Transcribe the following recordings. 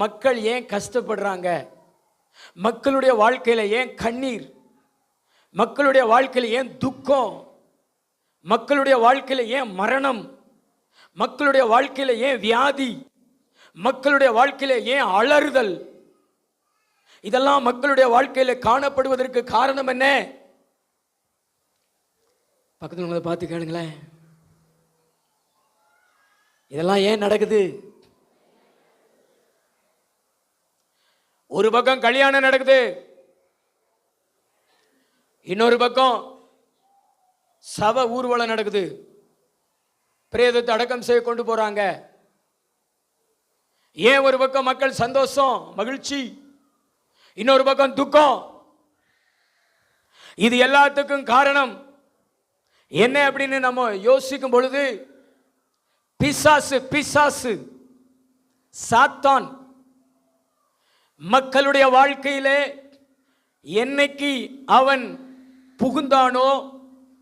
மக்கள் ஏன் கஷ்டப்படுறாங்க, மக்களுடைய வாழ்க்கையில ஏன் கண்ணீர், மக்களுடைய வாழ்க்கையில ஏன் துக்கம், மக்களுடைய வாழ்க்கையில ஏன் மரணம், மக்களுடைய வாழ்க்கையில ஏன் வியாதி, மக்களுடைய வாழ்க்கையில ஏன் அலறுதல், இதெல்லாம் மக்களுடைய வாழ்க்கையில காணப்படுவதற்கு காரணம் என்ன? பக்கத்தில் உள்ளதை பார்த்து கேளுங்களேன். இதெல்லாம் ஏன் நடக்குது? ஒரு பக்கம் கல்யாணம் நடக்குது, இன்னொரு பக்கம் சவ ஊர்வலம் நடக்குது, பிரேதத்தை அடக்கம் செய்ய கொண்டு போறாங்க. ஏன் ஒரு பக்கம் மக்கள் சந்தோஷம் மகிழ்ச்சி, இன்னொரு பக்கம் துக்கம்? இது எல்லாத்துக்கும் காரணம் என்ன அப்படின்னு நம்ம யோசிக்கும் பொழுது, பிசாசு சாத்தான் மக்களுடைய வாழ்க்கையிலே என்னைக்கு அவன் புகுந்தானோ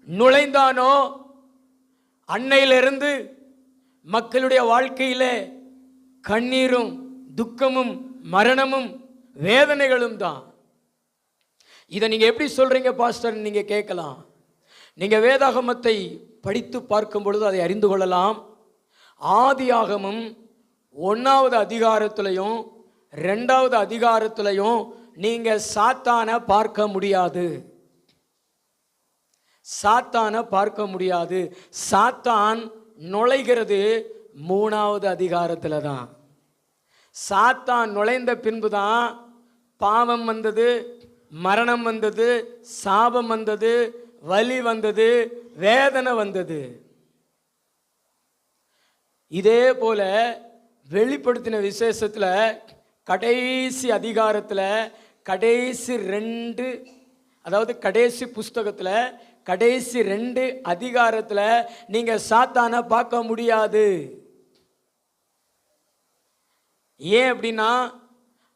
நுழைந்தானோ அன்னையிலிருந்து மக்களுடைய வாழ்க்கையிலே கண்ணீரும் துக்கமும் மரணமும் வேதனைகளும் தான். இதை நீங்க எப்படி சொல்றீங்க பாஸ்டர் நீங்க கேட்கலாம். நீங்க வேதாகமத்தை படித்து பார்க்கும் பொழுது அதை அறிந்து கொள்ளலாம். ஆதியாகமம் 1வது அதிகாரத்திலையும் 2வது அதிகாரத்திலையும் நீங்க சாத்தானை பார்க்க முடியாது. சாத்தானை பார்க்க முடியாது. சாத்தான் நுழைகிறது 3வது அதிகாரத்தில் தான். சாத்தான் நுழைந்த பின்புதான் பாவம் வந்தது, மரணம் வந்தது, சாபம் வந்தது, வலி வந்தது, வேதனை வந்தது. இதே போல வெளிப்படுத்தின விசேஷத்தில் கடைசி அதிகாரத்தில் கடைசி 2, அதாவது கடைசி புஸ்தகத்தில் கடைசி 2 அதிகாரத்தில் நீங்க சாத்தானை பார்க்க முடியாது. ஏன் அப்படின்னா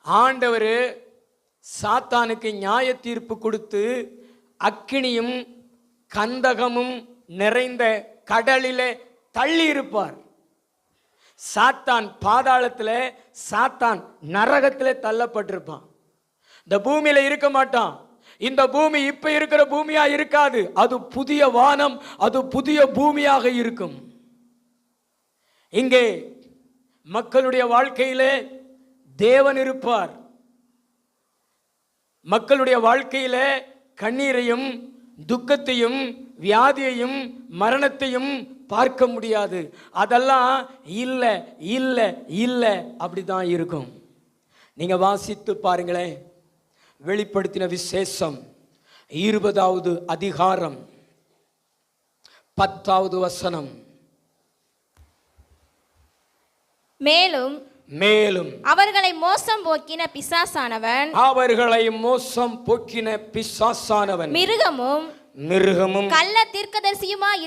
ஆண்டவர் சாத்தானுக்கு நியாய தீர்ப்பு கொடுத்து அக்கினியும் கந்தகமும் நிறைந்த கடலிலே தள்ளி இருப்பார். சாத்தான் பாதாளத்தில், சாத்தான் நரகத்தில் தள்ளப்பட்டிருப்பான். இந்த பூமியில இருக்க மாட்டான். இந்த பூமி இப்ப இருக்கிற பூமியா இருக்காது. அது புதிய வானம், அது புதிய பூமியாக இருக்கும். இங்கே மக்களுடைய வாழ்க்கையிலே தேவன் இருப்பார். மக்களுடைய வாழ்க்கையிலே கண்ணீரையும் துக்கத்தையும் வியாதியையும் மரணத்தையும் பார்க்க முடியாது. அதெல்லாம் இல்லை இல்லை இல்லை அப்படிதான் இருக்கும். நீங்க வாசித்து பாருங்களேன். வெளிப்படுத்தின விசேஷம் 20வது அதிகாரம் 10வது வசனம். மேலும் அவர்களை மோசம் போக்கின பிசாசானவன் மிருகமும் கள்ள தீர்க்கதரிசியுமாய்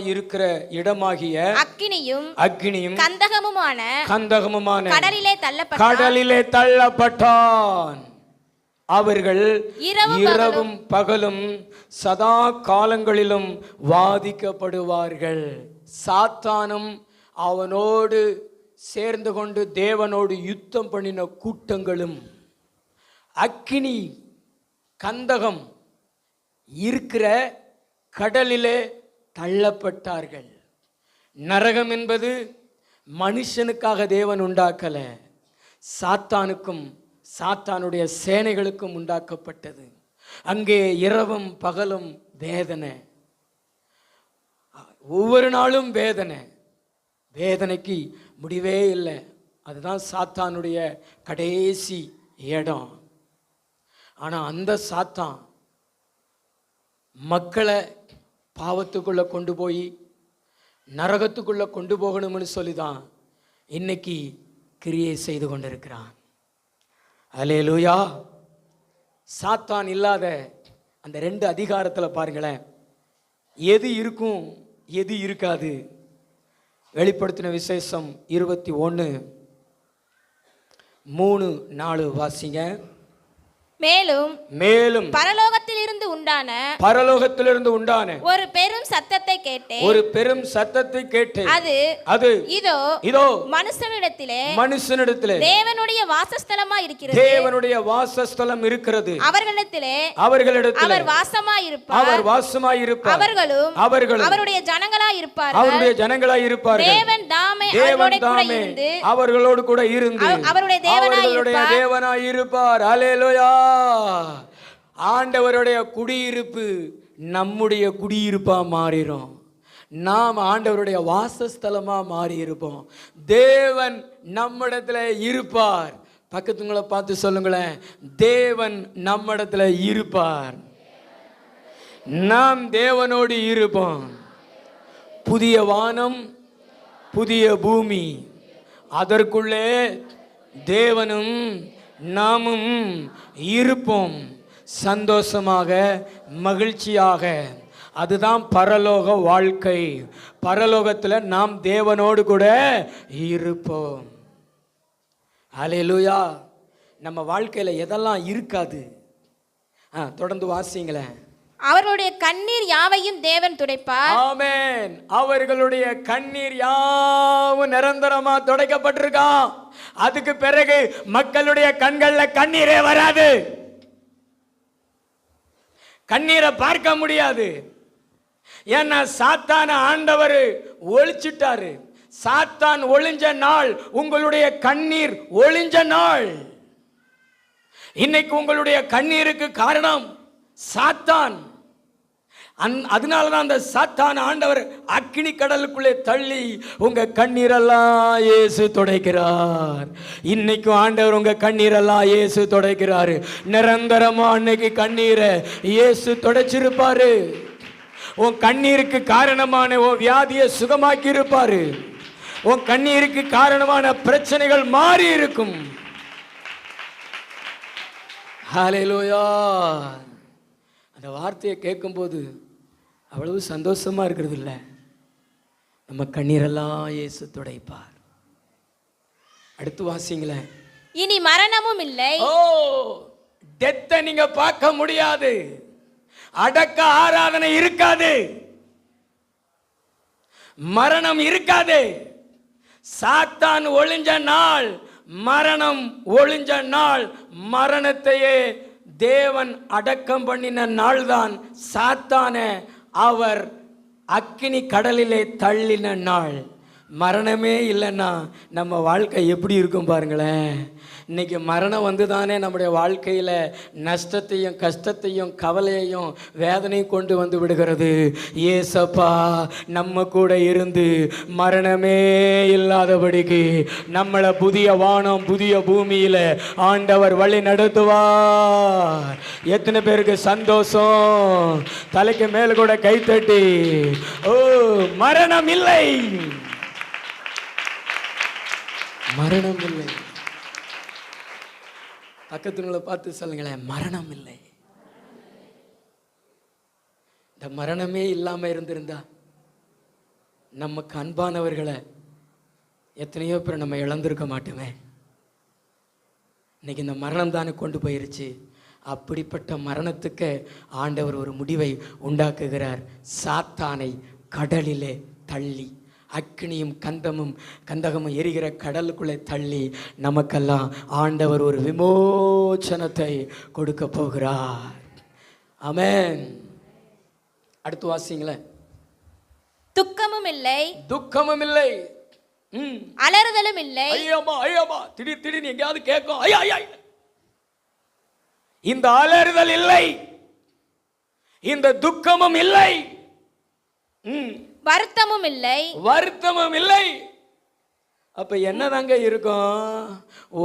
இருக்கிற இடமாகிய அக்கினியும் கந்தகமுமான கடலிலே தள்ளப்பட்டான். அவர்கள் இரவும் பகலும் சதா காலங்களிலும் வாதிக்கப்படுவார்கள். சாத்தானும் அவனோடு சேர்ந்து கொண்டு தேவனோடு யுத்தம் பண்ணின கூட்டங்களும் அக்கினி கந்தகம் இருக்கிற கடலிலே தள்ளப்பட்டார்கள். நரகம் என்பது மனுஷனுக்காக தேவன் உண்டாக்கல, சாத்தானுக்கும் சாத்தானுடைய சேனைகளுக்கும் உண்டாக்கப்பட்டது. அங்கே இரவும் பகலும் வேதனை, ஒவ்வொரு நாளும் வேதனை, வேதனைக்கு முடிவே இல்லை. அதுதான் சாத்தானுடைய கடைசி இடம். ஆனால் அந்த சாத்தான் மக்களை பாவத்துக்குள்ளே கொண்டு போய் நரகத்துக்குள்ளே கொண்டு போகணும்னு சொல்லி தான் இன்னைக்கு கிரியை செய்து கொண்டிருக்கிறான். அல்லேலூயா. சாத்தான் இல்லாத அந்த 2 அதிகாரத்தில் பாருங்களேன், எது இருக்கும் எது இருக்காது. வெளிப்படுத்தின விசேஷம் 21:3-4 வாசிங்க. மேலும் பரலோகத்தில் இருந்து உண்டான பரலோகத்திலிருந்து உண்டான ஒரு பெரும் சத்தத்தை கேட்டேன். ஒரு பெரும் சத்தத்தை கேட்டேன். அது இதோ மனுஷனிடத்திலே தேவனுடைய வாசஸ்தலமா இருக்கிறது. தேவனுடைய வாசஸ்தலம் இருக்கிறது. அவர்களிடத்திலே அவர் வாசமாய் இருப்பார். அவர்களும் அவருடைய ஜனங்களாய் இருப்பார்கள். தேவன் தாமே அவர்களோடு கூட இருந்து அவருடைய தேவனாய் இருப்பார். அல்லேலூயா. ஆண்டவருடைய குடியிருப்பு நம்முடைய குடியிருப்பா மாறிடும். நாம் ஆண்டவருடைய வாசஸ்தலமா மாறி இருப்போம். தேவன் நம்மிடத்துல இருப்பார். பக்கத்துங்களை பார்த்து சொல்லுங்களேன், தேவன் நம்மிடத்துல இருப்பார். நாம் தேவனோடு இருப்போம். புதிய வானம் புதிய பூமி, அதற்குள்ளே தேவனும் நாமும் இருப்போம். சந்தோஷமாக மகிழ்ச்சியாக. அதுதான் பரலோக வாழ்க்கை. பரலோகத்தில் நாம் தேவனோடு கூட இருப்போம். அல்லேலூயா. நம்ம வாழ்க்கையில் எதெல்லாம் இருக்காது? தொடர்ந்து வாசிங்களேன். அவர்களுடைய கண்ணீர் யாவையும் தேவன் துடைப்பார். ஆமென். அவர்களுடைய கண்ணீர் யாவும் நிரந்தரமா துடைக்கப்பட்டிருக்கான். அதுக்கு பிறகு மக்களுடைய கண்கள்ல கண்ணீரே வராது. கண்ணீரை பார்க்க முடியாது. ஏன்னா சாத்தான ஆண்டவர் ஒழிச்சிட்டாரு. சாத்தான் ஒளிஞ்ச நாள் உங்களுடைய கண்ணீர் ஒளிஞ்ச நாள். இன்னைக்கு உங்களுடைய கண்ணீருக்கு காரணம் சாத்தான். அதனாலதான் அந்த சாத்தான் ஆண்டவர் அக்கினி கடலுக்குள்ளே தள்ளி உங்க கண்ணீரெல்லாம் இயேசு துடைக்கிறார். இன்னைக்கும் ஆண்டவர் உங்க கண்ணீரெல்லாம் இயேசு துடைக்கிறாரு. நிரந்தரமா அன்னைக்கு கண்ணீரை இயேசு துடைச்சிருப்பாரு. உன் கண்ணீருக்கு காரணமான உன் வியாதியை சுகமாக்கி இருப்பாரு. உன் கண்ணீருக்கு காரணமான பிரச்சனைகள் மாறி இருக்கும். ஹல்லேலூயா. அந்த வார்த்தையை கேட்கும்போது அவ்வளவு சந்தோஷமா இருக்கிறது இல்லை. நம்ம கண்ணீரெல்லாம் இயேசு துடைப்பார். அடுத்து வாசிங்களேன். இனி மரணமும் இல்லை. டெத்தை நீங்க பார்க்க முடியாது. அடக்க ஆராதனை இருக்காது. மரணம் இருக்காது. சாத்தான் ஒளிஞ்ச நாள், மரணம் ஒளிஞ்ச நாள், மரணத்தையே தேவன் அடக்கம் பண்ணின நாள்தான் சாத்தான அவர் அக்கினி கடலிலே தள்ளின நாள். மரணமே இல்லைன்னா நம்ம வாழ்க்கை எப்படி இருக்கும் பாருங்களேன். இன்னைக்கு மரணம் வந்து தானே நம்முடைய வாழ்க்கையில் நஷ்டத்தையும் கஷ்டத்தையும் கவலையையும் வேதனையும் கொண்டு வந்து விடுகிறது. ஏசப்பா நம்ம கூட இருந்து மரணமே இல்லாதபடிக்கு நம்மளை புதிய வானம் புதிய பூமியில் ஆண்டவர் வழி நடத்துவார். எத்தனை பேருக்கு சந்தோஷம்? தலைக்கு மேல் கூட கைத்தட்டி ஓ மரணம் இல்லை, மரணம் இல்லை. பக்கத்துல பார்த்து சொல்லுங்களேன், மரணம் இல்லை. இந்த மரணமே இல்லாம இருந்திருந்தா நமக்கு அன்பானவர்களை எத்தனையோ பேர் நம்ம இழந்திருக்க மாட்டோமே. இன்னைக்கு இந்த மரணம் தானே கொண்டு போயிருச்சு. அப்படிப்பட்ட மரணத்துக்கு ஆண்டவர் ஒரு முடிவை உண்டாக்குகிறார். சாத்தானை கடலிலே தள்ளி, அக்னியும் கந்தகமும் எரிகிற கடலுக்குள்ளே தள்ளி நமக்கெல்லாம் ஆண்டவர் ஒரு விமோசனத்தை கொடுக்க போகிறார். ஆமென். அடுத்து வாசிங்களேன். துக்கமும் இல்லை, துக்கமும் இல்லை, அலறுதலும் இல்லை. ஐயம்மா திடீர் எங்கேயாவது கேட்கும். ஐயா இந்த அலறுதல் இல்லை, இந்த துக்கமும் இல்லை, வருத்தமும் இல்லை, வருத்தமும் இல்லை. அப்ப என்னதாங்க இருக்கும்?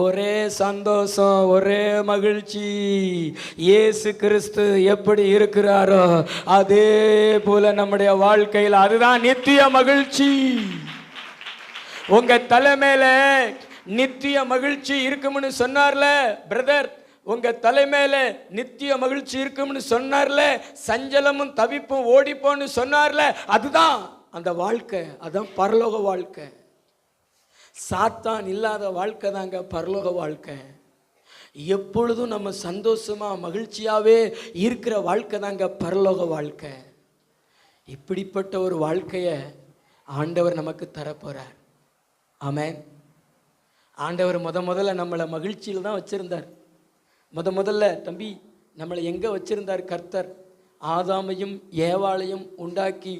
ஒரே சந்தோஷம், ஒரே மகிழ்ச்சி. இயேசு கிறிஸ்து எப்படி இருக்கிறாரோ அதே போல நம்முடைய வாழ்க்கையில் அதுதான் நித்திய மகிழ்ச்சி. உங்க தலைமையில நித்திய மகிழ்ச்சி இருக்கும்னு சொன்னார்ல பிரதர், உங்க தலைமையில நித்திய மகிழ்ச்சி இருக்கும்னு சொன்னார்ல, சஞ்சலமும் தவிப்பும் ஓடிப்போன்னு சொன்னார்ல, அதுதான் அந்த வாழ்க்கை. அதான் பரலோக வாழ்க்கை. சாத்தான் இல்லாத வாழ்க்கை தாங்க பரலோக வாழ்க்கை. எப்பொழுதும் நம்ம சந்தோஷமா மகிழ்ச்சியாவே இருக்கிற வாழ்க்கை தாங்க பரலோக வாழ்க்கை. இப்படிப்பட்ட ஒரு வாழ்க்கையை ஆண்டவர் நமக்கு தரப்போறார். ஆமென். ஆண்டவர் முதல்ல நம்மளை மகிழ்ச்சியில் தான் வச்சிருந்தார். முதல்ல தம்பி நம்மளை எங்கே வச்சிருந்தார்? கர்த்தர் ஆதாமையும் ஏவாளையும் உண்டாக்கி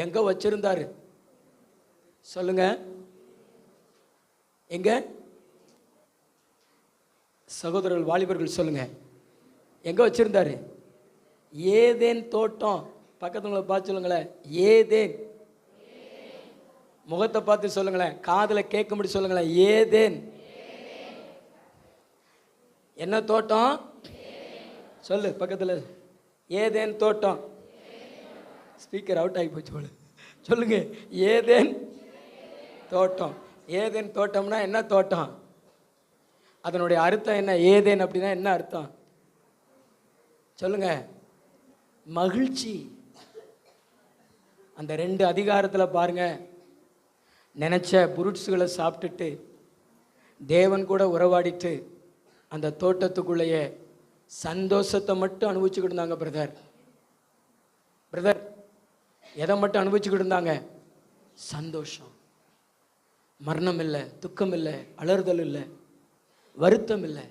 எங்கே வச்சிருந்தார் சொல்லுங்க? எங்க? சகோதரர்கள் வாலிபர்கள் சொல்லுங்க, எங்கே வச்சிருந்தாரு? ஏதேன் தோட்டம். பக்கத்துல பார்த்து சொல்லுங்களேன், ஏதேன். முகத்தை பார்த்து சொல்லுங்களேன், காதில் கேட்க முடியும் சொல்லுங்களேன், ஏதேன். என்ன தோட்டம்? சொல்லு பக்கத்தில். ஏதேன் தோட்டம். ஸ்பீக்கர் அவுட் ஆகி போச்சு போல. சொல்லுங்க, ஏதேன் தோட்டம். ஏதேன் தோட்டம்னா என்ன தோட்டம்? அதனுடைய அர்த்தம் என்ன? ஏதேன் அப்படின்னா என்ன அர்த்தம் சொல்லுங்க? மகிழ்ச்சி. அந்த 2 அதிகாரத்தில் பாருங்க, நினைச்ச புருட்ஸுகளை சாப்பிட்டுட்டு தேவன் கூட உறவாடிட்டு அந்த தோட்டத்துக்குள்ளேயே சந்தோஷத்தை மட்டும் அனுபவிச்சுக்கிட்டு இருந்தாங்க. பிரதர் எதை மட்டும் அனுபவிச்சுக்கிட்டு இருந்தாங்க? சந்தோஷம். மரணம் இல்லை, துக்கம் இல்லை, அலறுதல் இல்லை, வருத்தம் இல்லை.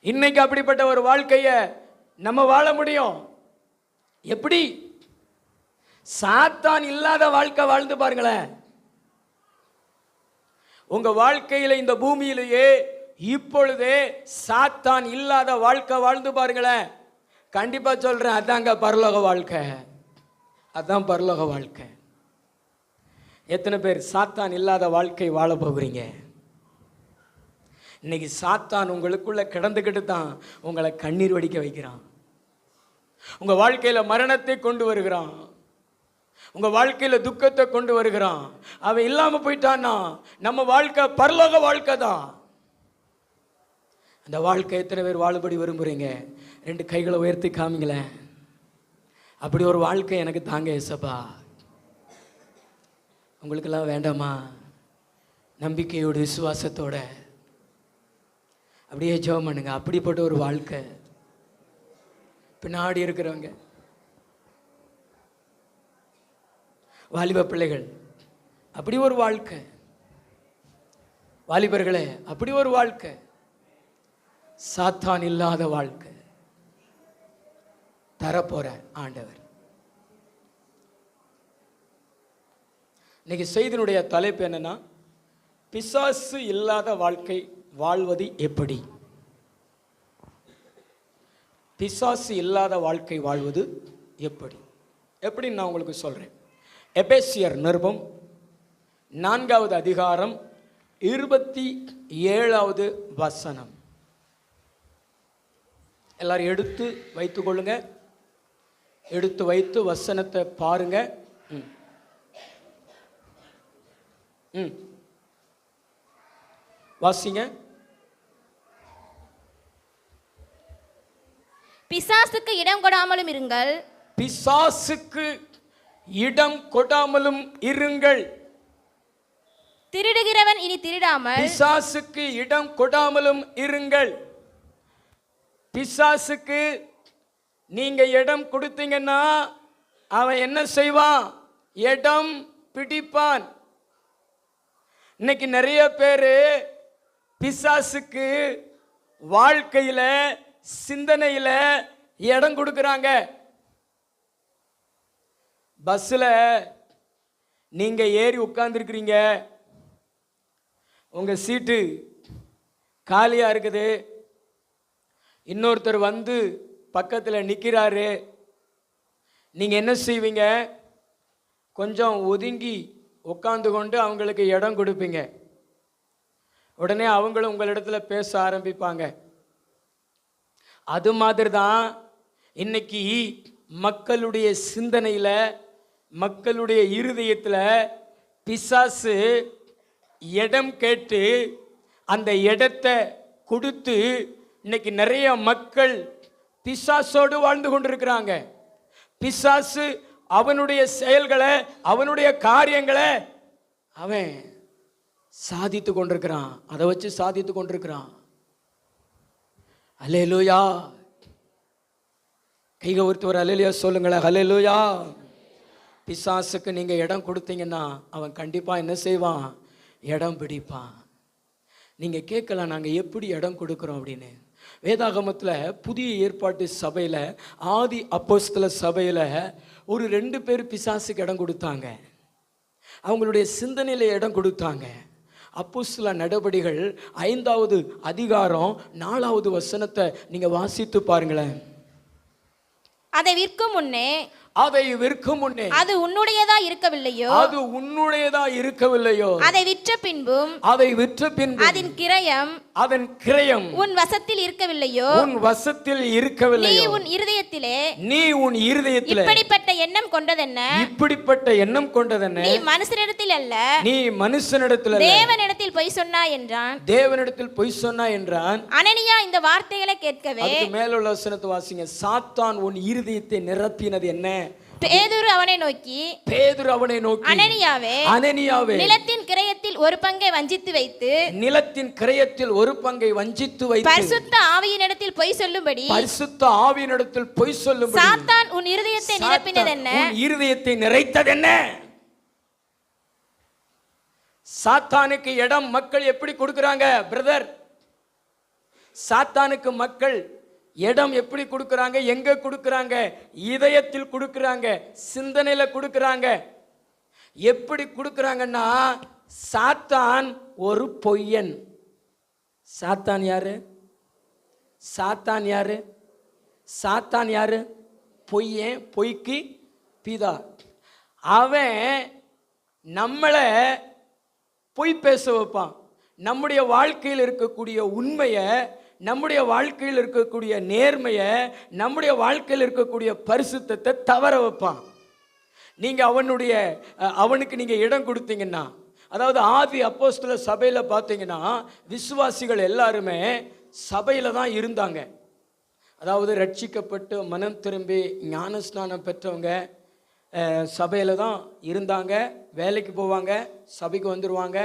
இன்னைக்கு அப்படிப்பட்ட ஒரு வாழ்க்கைய நம்ம வாழ முடியும். எப்படி? சாத்தான் இல்லாத வாழ்க்கை வாழ்ந்து பாருங்களேன். உங்க வாழ்க்கையில இந்த பூமியிலேயே இப்பொழுதே சாத்தான் இல்லாத வாழ்க்கை வாழ்ந்து பாருங்களேன். கண்டிப்பா சொல்றேன், அதாங்க பரலோக வாழ்க்கை. அதான் பரலோக வாழ்க்கை. எத்தனை பேர் சாத்தான் இல்லாத வாழ்க்கை வாழ போகிறீங்க? இன்னைக்கு சாத்தான் உங்களுக்குள்ள கிடந்துக்கிட்டு தான் உங்களை கண்ணீர் வடிக்க வைக்கிறான். உங்க வாழ்க்கையில மரணத்தை கொண்டு வருகிறான். உங்க வாழ்க்கையில துக்கத்தை கொண்டு வருகிறான். அவன் இல்லாம போயிட்டான்னா நம்ம வாழ்க்கை பரலோக வாழ்க்கை தான். அந்த வாழ்க்கை எத்தனை பேர் வாழும்படி விரும்புறீங்க? 2 கைகளை உயர்த்தி காமிங்களேன். அப்படி ஒரு வாழ்க்கை எனக்கு தாங்க ஏசப்பா. உங்களுக்கெல்லாம் வேண்டாமா? நம்பிக்கையோடு விசுவாசத்தோட அப்படியே ஜெபம் பண்ணுங்க. அப்படிப்பட்ட ஒரு வாழ்க்கை பின்னாடி இருக்கிறவங்க வாலிப பிள்ளைகள், அப்படி ஒரு வாழ்க்கை. வாலிபர்களே, அப்படி ஒரு வாழ்க்கை. சாத்தான் இல்லாத வாழ்க்கை தரப்போற ஆண்டவர். இன்னைக்கு செய்தியினுடைய தலைப்பு என்னன்னா, பிசாசு இல்லாத வாழ்க்கை வாழ்வது எப்படி? பிசாசு இல்லாத வாழ்க்கை வாழ்வது எப்படி? எப்படின்னு நான் உங்களுக்கு சொல்றேன். எபேசியர் நிருபம் 4வது அதிகாரம் 27வது வசனம். எல்லாரும் எடுத்து வைத்துக் கொள்ளுங்க. எடுத்து வைத்து வசனத்தை பாருங்க. வாசிங்க. பிசாசுக்கு இடம் கொடாமலும் இருங்கள். பிசாசுக்கு இடம் கொடாமலும் இருங்கள். திருடுகிறவன் இனி திருடாமல். பிசாசுக்கு இடம் கொடாமலும் இருங்கள். பிசாசுக்கு நீங்க இடம் கொடுத்தீங்கன்னா அவன் என்ன செய்வான்? இடம் பிடிப்பான். இன்னைக்கு நிறைய பேர் பிசாசுக்கு வாழ்க்கையில சிந்தனையில இடம் கொடுக்கறாங்க. பஸ்ல நீங்க ஏறி உட்கார்ந்துருக்கிறீங்க, உங்க சீட்டு காலியா இருக்குது. இன்னொருத்தர் வந்து பக்கத்தில் நிற்கிறாரு. நீங்க என்ன செய்வீங்க? கொஞ்சம் ஒதுங்கி உட்கார்ந்து கொண்டு அவங்களுக்கு இடம் கொடுப்பீங்க. உடனே அவங்களும் உங்களிடத்துல பேச ஆரம்பிப்பாங்க. அது மாதிரி தான் இன்னைக்கு மக்களுடைய சிந்தனையில், மக்களுடைய இருதயத்தில் பிசாசு இடம் கேட்டு அந்த இடத்தை கொடுத்து இன்னைக்கு நிறைய மக்கள் பிசாசோடு வாழ்ந்து கொண்டிருக்கிறாங்க. பிசாசு அவனுடைய செயல்களை, அவனுடைய காரியங்களை அவன் சாதித்து கொண்டிருக்கிறான். அதை வச்சு சாதித்து கொண்டிருக்கிறான். அல்லேலூயா. கைக ஒருத்தர் ஒரு அல்லேலூயா சொல்லுங்களேன். அல்லேலூயா. பிசாசுக்கு நீங்க இடம் கொடுத்தீங்கன்னா அவன் கண்டிப்பா என்ன செய்வான்? இடம் பிடிப்பான். நீங்க கேட்கலாம், நாங்க எப்படி இடம் கொடுக்குறோம் அப்படின்னு. வேதாகமத்துல புதிய ஏற்பாட்டு சபையில, ஆதி அப்போஸ்தல சபையில ஒரு 2 பேர் பிசாசுக்கு இடம் கொடுத்தாங்க. அவங்களுடைய சிந்தனையில இடம் கொடுத்தாங்க. அப்போஸ்தல நடபடிகள் 5வது அதிகாரம் 4வது வசனத்தை நீங்க வாசித்து பாருங்களேன். அதை விற்கும் முன்னே அது உன்னுடையதா இருக்கவில்லையோ, அதை விற்ற பின்பும் அதன் கிரயம் உன் வசத்தில் இருக்கவில்லையோ, நீ உன் இருதயத்திலே இப்படிப்பட்ட எண்ணம் கொண்டதென்ன, நீ மனுஷனிடத்தில் அல்ல தேவனிடத்தில் பொய் சொன்னாய் என்றான். அனனியா இந்த வார்த்தைகளை கேட்கவே, மேலுள்ள வசனத்தை வாசிங்க. சாத்தான் உன் இருதயத்தை நிரப்பினது என்ன? பேதுரு அவனை நோக்கி அனனியாவே, நிலத்தின் கிரயத்தில் ஒரு பங்கை வஞ்சித்து வைத்து பரிசுத்த ஆவியினிடத்தில் பொய் சொல்லும்படி சாத்தான் உன் இருதயத்தை நிரப்பினதென்ன? இருதயத்தை நிறைத்ததென்ன? சாத்தானுக்கு இடம் மக்கள் எப்படி கொடுக்கறாங்க பிரதர்? சாத்தானுக்கு மக்கள் இடம் எப்படி கொடுக்கறாங்க? எங்க கொடுக்கறாங்க? இதயத்தில் கொடுக்கறாங்க, சிந்தனையில கொடுக்கறாங்க. எப்படி கொடுக்கறாங்கன்னா, சாத்தான் ஒரு பொய்யன். சாத்தான் யாரு? பொய்யன், பொய்க்கு பிதா. அவன் நம்மளை பொய் பேச வைப்பான். நம்முடைய வாழ்க்கையில் இருக்கக்கூடிய உண்மையை, நம்முடைய வாழ்க்கையில் இருக்கக்கூடிய நேர்மையை, நம்முடைய வாழ்க்கையில் இருக்கக்கூடிய பரிசுத்தத்தை தவற வைப்பான். நீங்க அவனுக்கு நீங்க இடம் கொடுத்தீங்கன்னா, அதாவது ஆதி அப்போஸ்தல சபையில பார்த்தீங்கன்னா விசுவாசிகள் எல்லாருமே சபையில தான் இருந்தாங்க. அதாவது ரட்சிக்கப்பட்டு மனம் திரும்பி ஞானஸ்நானம் பெற்றவங்க சபையில தான் இருந்தாங்க. வேலைக்கு போவாங்க, சபைக்கு வந்துடுவாங்க,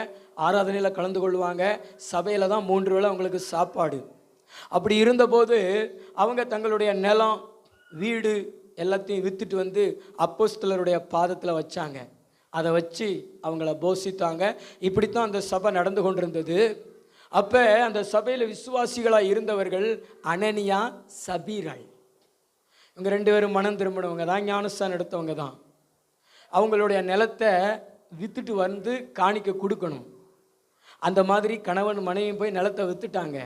ஆராதனையில் கலந்து கொள்வாங்க. சபையில தான் 3 வேளை அவங்களுக்கு சாப்பாடு. அப்படி இருந்தபோது அவங்க தங்களுடைய நிலம், வீடு எல்லாத்தையும் விற்றுட்டு வந்து அப்போஸ்தலருடைய பாதத்தில் வச்சாங்க. அதை வச்சு அவங்கள போஷித்தாங்க. இப்படித்தான் அந்த சபை நடந்து கொண்டிருந்தது. அப்போ அந்த சபையில் விசுவாசிகளாக இருந்தவர்கள் அனனியா, சபீராள். இவங்க 2 பேரும் மனம் திரும்பினவங்க தான், ஞானஸ்தானம் எடுத்தவங்க தான். அவங்களுடைய நிலத்தை விற்றுட்டு வந்து காணிக்க கொடுக்கணும். அந்த மாதிரி கணவன் மனைவியும் போய் நிலத்தை விற்றுட்டாங்க.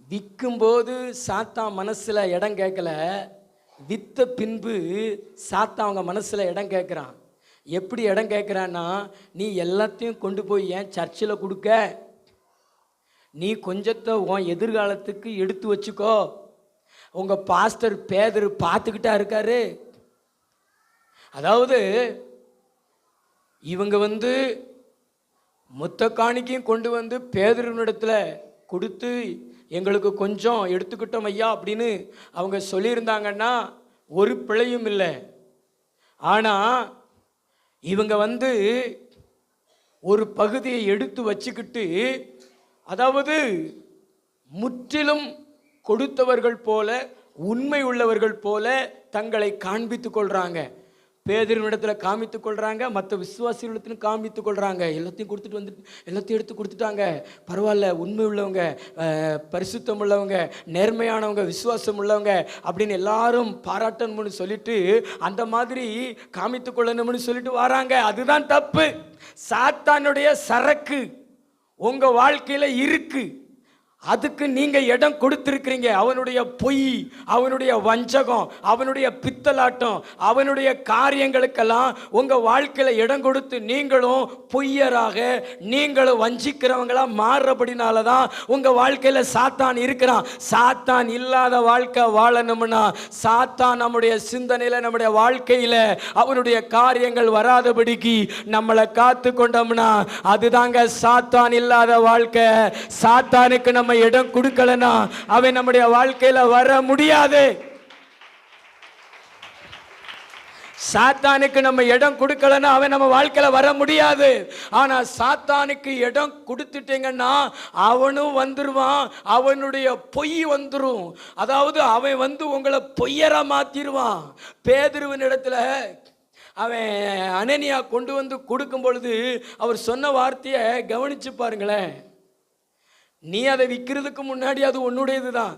விற்கும்போது சாத்தான் மனசில் இடம் கேட்கல, விற்ற பின்பு சாத்தான் அவங்க மனசில் இடம் கேட்குறான். எப்படி இடம் கேட்குறான்னா, நீ எல்லாத்தையும் கொண்டு போய் ஏன் சர்ச்சில் கொடுக்க, நீ கொஞ்சத்தை உன் எதிர்காலத்துக்கு எடுத்து வச்சுக்கோ, உங்கள் பாஸ்டர் பேதர் பார்த்துக்கிட்டா இருக்காரு. அதாவது இவங்க மொத்த காணிக்கையும் கொண்டு வந்து பேதரினிடத்துல கொடுத்து எங்களுக்கு கொஞ்சம் எடுத்துக்கிட்டோம் ஐயா அப்படின்னு அவங்க சொல்லியிருந்தாங்கன்னா ஒரு பிழையும் இல்லை. ஆனால் இவங்க ஒரு பகுதியை எடுத்து வச்சுக்கிட்டு, அதாவது முற்றிலும் கொடுத்தவர்கள் போல, உண்மை உள்ளவர்கள் போல தங்களை காண்பித்து கொள்றாங்க. பேதரினிடத்தில் காமித்து கொள்றாங்க, மற்ற விசுவாசிகளிடத்திலும் காமித்து கொள்றாங்க. எல்லாத்தையும் கொடுத்துட்டு வந்துட்டு எல்லாத்தையும் எடுத்து கொடுத்துட்டாங்க, பரவாயில்ல, உண்மை உள்ளவங்க, பரிசுத்தம் உள்ளவங்க, நேர்மையானவங்க, விசுவாசம் உள்ளவங்க அப்படின்னு எல்லாரும் பாராட்டணும்னு சொல்லிட்டு அந்த மாதிரி காமித்து கொள்ளணும்னு சொல்லிட்டு வராங்க. அதுதான் தப்பு. சாத்தானுடைய சரக்கு உங்க வாழ்க்கையில இருக்கு, அதுக்கு நீங்க இடம் கொடுத்திருக்கிறீங்க. அவனுடைய பொய், அவனுடைய வஞ்சகம், அவனுடைய பித்தலாட்டம், அவனுடைய காரியங்களுக்கெல்லாம் உங்க வாழ்க்கையில இடம் கொடுத்து நீங்களும் பொய்யராக, நீங்களும் வஞ்சிக்கிறவங்களா மாறுறபடினாலதான் உங்க வாழ்க்கையில சாத்தான் இருக்கிறான். சாத்தான் இல்லாத வாழ்க்கை வாழணும்னா, சாத்தான் நம்முடைய சிந்தனையில, நம்முடைய வாழ்க்கையில அவனுடைய காரியங்கள் வராதபடிக்கு நம்மளை காத்து கொண்டோம்னா அதுதாங்க சாத்தான் இல்லாத வாழ்க்கை. சாத்தானுக்கு நம்ம இடம் கொடுக்கலனா அவன் நம்முடைய வாழ்க்கையில வர முடியாது. சாத்தானுக்கு நம்ம இடம் கொடுக்கலன்னா அவன் நம்ம வாழ்க்கையில வர முடியாது. ஆனா சாத்தானுக்கு இடம் கொடுத்துட்டீங்கன்னா அவனும் வந்துருவான், அவனுடைய பொய் வந்துரும். அதாவது அவன் உங்களை பொய்யரா மாத்திருவான். பேதுருவின் இடத்துல அவன் அனனியா கொண்டு கொடுக்கும் பொழுது அவர் சொன்ன வார்த்தையை கவனிச்சு பாருங்களேன். நீ அதை விற்கிறதுக்கு முன்னாடி அது உன்னுடையது தான்,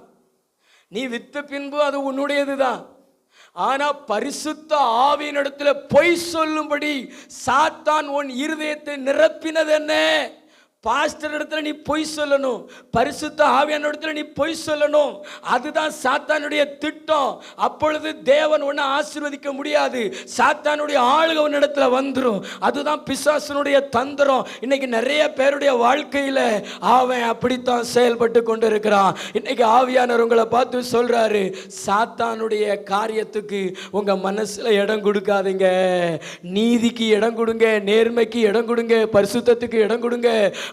நீ வித்த பின்பு அது உன்னுடையது தான். ஆனா பரிசுத்த ஆவியினிடத்துல பொய் சொல்லும்படி சாத்தான் உன் இருதயத்தை நிரப்பினது என்ன? பாஸ்டர் இடத்துல நீ பொய் சொல்லணும், பரிசுத்த ஆவியான இடத்துல நீ பொய் சொல்லணும். அதுதான் சாத்தானுடைய திட்டம். அப்பொழுது தேவன் ஒன்ன ஆசீர்வதிக்க முடியாது, சாத்தானுடைய ஆளுக உன்னிடத்துல வந்துடும். அதுதான் பிசாசனுடைய தந்திரம். இன்னைக்கு நிறைய பேருடைய வாழ்க்கையில அவன் அப்படித்தான் செயல்பட்டு கொண்டு இருக்கிறான். இன்னைக்கு ஆவியானவர் உங்களை பார்த்து சொல்றாரு, சாத்தானுடைய காரியத்துக்கு உங்க மனசுல இடம் கொடுக்காதீங்க. நீதிக்கு இடம் கொடுங்க, நேர்மைக்கு இடம் கொடுங்க, பரிசுத்தத்துக்கு இடம் கொடுங்க.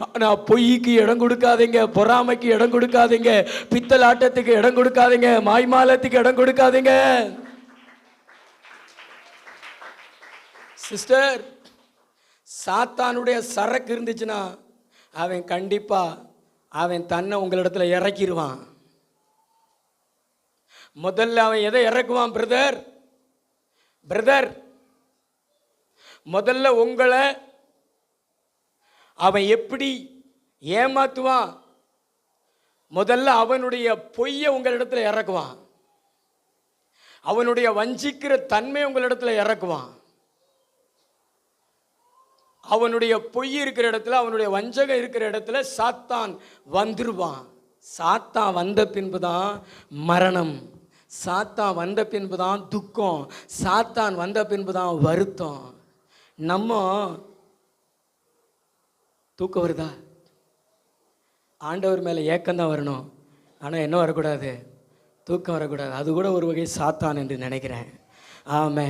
ஆனா பொய்க்கு இடம் கொடுக்காதீங்க, பொறாமைக்கு இடம் கொடுக்காதீங்க, பித்தலாட்டத்துக்கு இடம் கொடுக்காதீங்க, மாய்மாலத்துக்கு இடம் கொடுக்காதீங்க. சிஸ்டர், சாத்தானுடைய சரக்கு இருந்துச்சுன்னா அவன் கண்டிப்பா அவன் தன்னை உங்களிடத்துல இறக்கிடுவான். முதல்ல அவன் எதை இறக்குவான்? பிரதர் முதல்ல உங்களை அவன் எப்படி ஏமாத்துவான்? முதல்ல அவனுடைய பொய்யை உங்களிடத்துல இறக்குவான், அவனுடைய வஞ்சிக்கிற தன்மை உங்களிடத்துல இறக்குவான். அவனுடைய பொய் இருக்கிற இடத்துல, அவனுடைய வஞ்சகம் இருக்கிற இடத்துல சாத்தான் வந்துருவான். சாத்தான் வந்த பின்புதான் மரணம், சாத்தான் வந்த பின்புதான் துக்கம், சாத்தான் வந்த பின்புதான் வருத்தம். நம்ம தூக்கம் வருதா? ஆண்டவர் மேலே ஏக்கம்தான் வரணும், ஆனால் என்ன வரக்கூடாது? தூக்கம் வரக்கூடாது. அது கூட ஒரு வகை சாத்தான் என்று நினைக்கிறேன். ஆமே,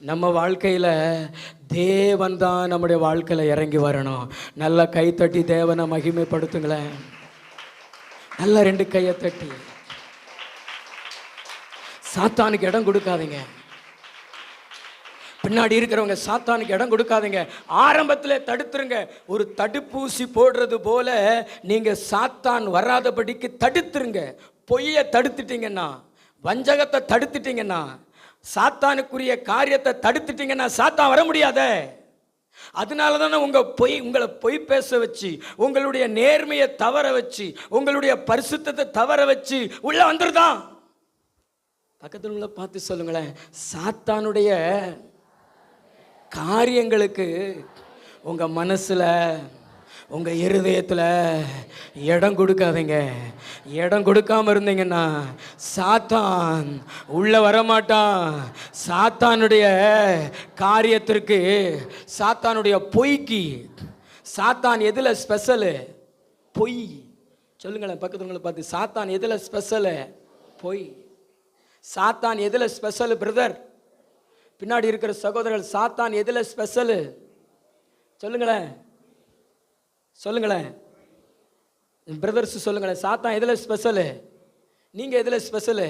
நம்ம வாழ்க்கையில் தேவன் தான் நம்முடைய வாழ்க்கையில் இறங்கி வரணும். நல்லா கைத்தட்டி தேவனை மகிமைப்படுத்துங்களேன். நல்லா 2 கையை தட்டி. சாத்தானுக்கு இடம் கொடுக்காதீங்க. பின்னாடி இருக்கிறவங்க சாத்தானுக்கு இடம் கொடுக்காதீங்க. ஆரம்பத்தில் தடுத்துருங்க. ஒரு தடுப்பூசி போடுறது போல நீங்க சாத்தான் வராதபடிக்கு தடுத்துருங்க. பொய்யை தடுத்துட்டீங்கன்னா, வஞ்சகத்தை தடுத்துட்டீங்கன்னா, சாத்தானுக்குரிய காரியத்தை தடுத்துட்டீங்கன்னா சாத்தான் வர முடியாத. அதனால தானே உங்களை பொய் பேச வச்சு, உங்களுடைய நேர்மையை தவற வச்சு, உங்களுடைய பரிசுத்தத்தை தவற வச்சு உள்ள வந்துருதான். பக்கத்தில் உள்ள பார்த்து சொல்லுங்களேன், சாத்தானுடைய காரியங்களுக்கு உங்க மனசுல, உங்க இருதயத்துல இடம் கொடுக்காதீங்க. இடம் கொடுக்காம இருந்தீங்கன்னா சாத்தான் உள்ள வரமாட்டான். சாத்தானுடைய காரியத்திற்கு, சாத்தானுடைய பொய்க்கு, சாத்தான் எதுல ஸ்பெஷலு? பொய். சொல்லுங்களேன் பக்கத்துல பார்த்து, சாத்தான் எதுல ஸ்பெஷலு? பொய். சாத்தான் எதுல ஸ்பெஷல்? பிரதர், பின்னாடி இருக்கிற சகோதரர்கள், சாத்தான் எதுல ஸ்பெஷல்? சொல்லுங்களேன் பிரதர்ஸ் சொல்லுங்களேன். சாத்தான் எதுல ஸ்பெஷல்? நீங்க எதுல ஸ்பெஷல்?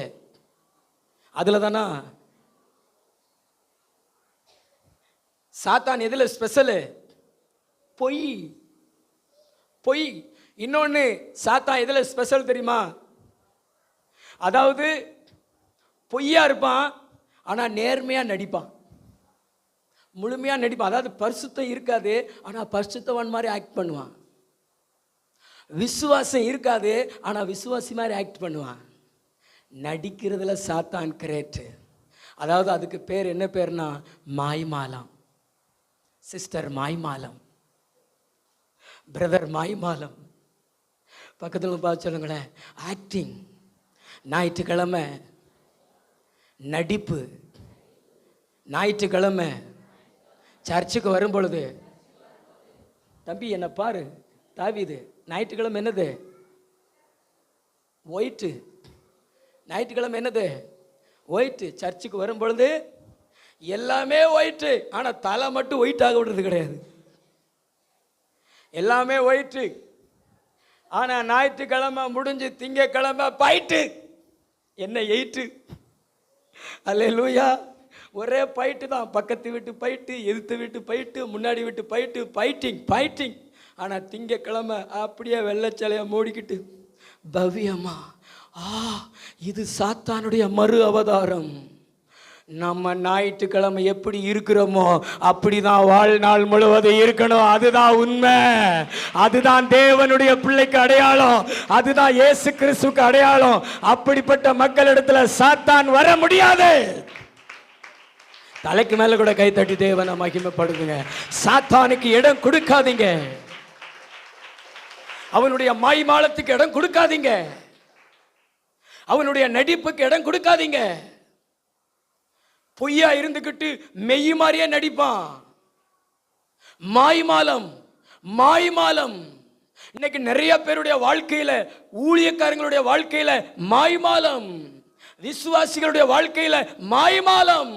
அதுல தானா? சாத்தான் எதுல ஸ்பெஷல்? பொய். பொய். இன்னொன்னு, சாத்தான் எதுல ஸ்பெஷல் தெரியுமா? அதாவது பொய்யா இருப்பான், ஆனா நேர்மையா நடிப்பான், முழுமையா நடிப்பான். அதாவது பரிசுத்தம் இருக்காது, ஆனா பரிசுத்தவன் மாதிரி ஆக்ட் பண்ணுவான். விசுவாசம் இருக்காது, ஆனா விசுவாசி மாதிரி ஆக்ட் பண்ணுவான். நடிக்கிறதுல சாத்தான் கிரேட். அதாவது அதுக்கு பேர் என்ன பேர்னா மாய்மாலம். Sister மாய்மாலம், brother மாய்மாலம். பக்கத்தில் பார்த்து சொல்லுங்களேன். ஆக்டிங். ஞாயிற்றுக்கிழமை நடிப்பு. ஞாயிற்றுக்கிழமை சர்ச்சுக்கு வரும் பொழுது, தம்பி என்ன பாரு தாவீது, ஞாயிற்றுக்கிழமை என்னது? ஒயிட்டு. ஞாயிற்றுக்கிழமை என்னது? ஒயிட்டு. சர்ச்சுக்கு வரும் பொழுது எல்லாமே ஒயிட்டு, ஆனால் தலை மட்டும் ஒயிட் ஆக விடுறது கிடையாது. எல்லாமே ஒயிட்டு. ஆனால் ஞாயிற்றுக்கிழமை முடிஞ்சு திங்கக்கிழமை பாயிட்டு. என்ன எயிட்டு? அல்லேலூயா. ஒரே ஃபைட்டு தான். பக்கத்து வீட்டு ஃபைட்டு, எதிர்த்து வீட்டு ஃபைட்டு, முன்னாடி வீட்டு ஃபைட்டு, ஃபைட்டிங். ஆனால் திங்கக்கிழமை அப்படியே வெள்ளைச்சலையை மூடிக்கிட்டு பவ்யமா, இது சாத்தானுடைய மறு அவதாரம். நம்ம ஞாயிற்றுக்கிழமை எப்படி இருக்கிறோமோ அப்படிதான் வாழ்நாள் முழுவதும் இருக்கணும். அதுதான் உண்மை, அதுதான் தேவனுடைய பிள்ளைக்கு அடையாளம், அதுதான் இயேசு கிறிஸ்துவுக்கு அடையாளம். அப்படிப்பட்ட மக்களிடத்துல சாத்தான் வர முடியாது. தலைக்கு மேல கூட கை தட்டி தேவனை மகிமைப்படுத்துங்க. சாத்தானுக்கு இடம் கொடுக்காதீங்க, அவனுடைய மாய்மாலத்துக்கு இடம் கொடுக்காதீங்க, அவனுடைய நடிப்புக்கு இடம் கொடுக்காதீங்க. பொய்யா இருந்துக்கிட்டு மெய் மாதிரியே நடிப்பான். மாய்மாலம். இன்னைக்கு நிறைய பேருடைய வாழ்க்கையில, ஊழியக்காரங்களுடைய வாழ்க்கையில மாய்மாலம், விசுவாசிகளுடைய வாழ்க்கையில மாய்மாலம்.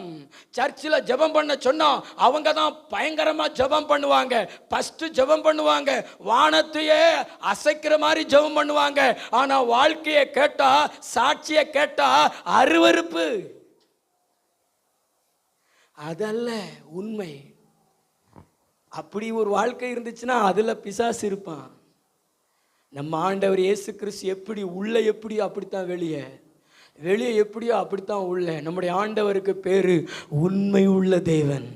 சர்ச்சில் ஜெபம் பண்ண சொன்னா அவங்க தான் பயங்கரமா ஜெபம் பண்ணுவாங்க. ஃபர்ஸ்ட் ஜெபம் பண்ணுவாங்க, வானத்தையே அசைக்கிற மாதிரி ஜெபம் பண்ணுவாங்க. ஆனா வாழ்க்கையை கேட்டா, சாட்சியை கேட்டா அருவருப்பு. அதல்ல உண்மை. அப்படி ஒரு வாழ்க்கை இருந்துச்சுன்னா அதுல பிசாசு இருப்பான். நம்ம ஆண்டவர் இயேசு கிறிஸ்து எப்படி உள்ள எப்படியோ அப்படித்தான் வெளியே எப்படியோ அப்படித்தான் உள்ள. நம்முடைய ஆண்டவருக்கு பேரு உண்மை உள்ள தேவன்,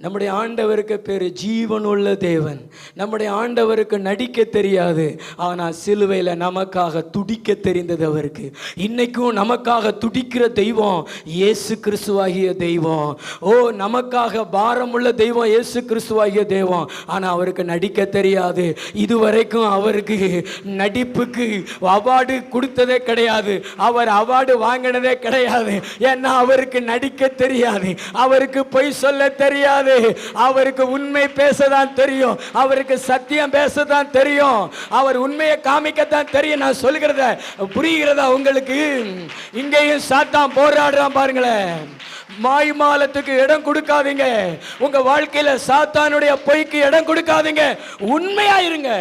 நம்முடைய ஆண்டவருக்கு பேரு ஜீவன் உள்ள தேவன். நம்முடைய ஆண்டவருக்கு நடிக்க தெரியாது, ஆனால் சிலுவையில் நமக்காக துடிக்க தெரிந்தது அவருக்கு. இன்னைக்கும் நமக்காக துடிக்கிற தெய்வம் இயேசு கிறிஸ்துவாகிய தெய்வம். நமக்காக பாரமுள்ள தெய்வம் இயேசு கிறிஸ்துவாகிய தெய்வம். ஆனால் அவருக்கு நடிக்க தெரியாது. இதுவரைக்கும் அவருக்கு நடிப்புக்கு அவார்டு கொடுத்ததே கிடையாது, அவர் அவார்டு வாங்கினதே கிடையாது. ஏன்னா அவருக்கு நடிக்க தெரியாது, அவருக்கு பொய் சொல்ல தெரியாது, அவருக்கு உண்மை பேசதான் தெரியும், அவருக்கு சத்தியம் பேசதான் தெரியும், அவர் உண்மையை காமிக்கத்தான் தெரியும். நான் சொல்லுகிறத புரிகிறதா உங்களுக்கு? இங்கேயும் சாத்தான் போராடுறான் பாருங்களேன். மாய்மாலத்துக்கு இடம் கொடுக்காதீங்க. உங்க வாழ்க்கையில சாத்தானுடைய பொய்க்கு இடம் கொடுக்காதீங்க. உண்மையாயிருங்க.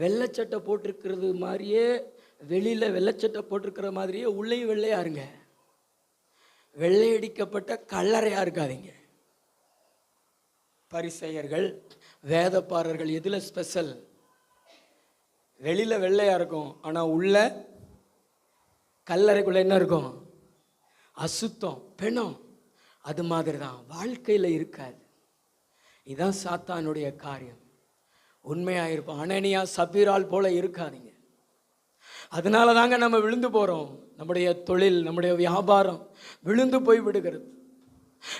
வெள்ளைச்சட்டை போட்டிருக்கிறது மாதிரியே, வெளியில வெள்ளைச்சட்டை போட்டிருக்கிற மாதிரியே உள்ளேயும் வெள்ளையா இருங்க. வெள்ளையடிக்கப்பட்ட கல்லறையா இருக்காதீங்க. பரிசேயர்கள், வேதப்பாரர்கள் எதுல ஸ்பெஷல்? வெளியில வெள்ளையா இருக்கும், ஆனா உள்ள கல்லறைக்குள்ள என்ன இருக்கும்? அசுத்தம், பெணம். அது மாதிரி தான் வாழ்க்கையில இருக்காது. இதுதான் சாத்தானுடைய காரியம். உண்மையாயிருப்போம். அனனியா சபீரால் போல இருக்காதீங்க. அதனால தாங்க நம்ம விழுந்து போறோம். நம்முடைய தொழில், நம்முடைய வியாபாரம் விழுந்து போய் விடுகிறது.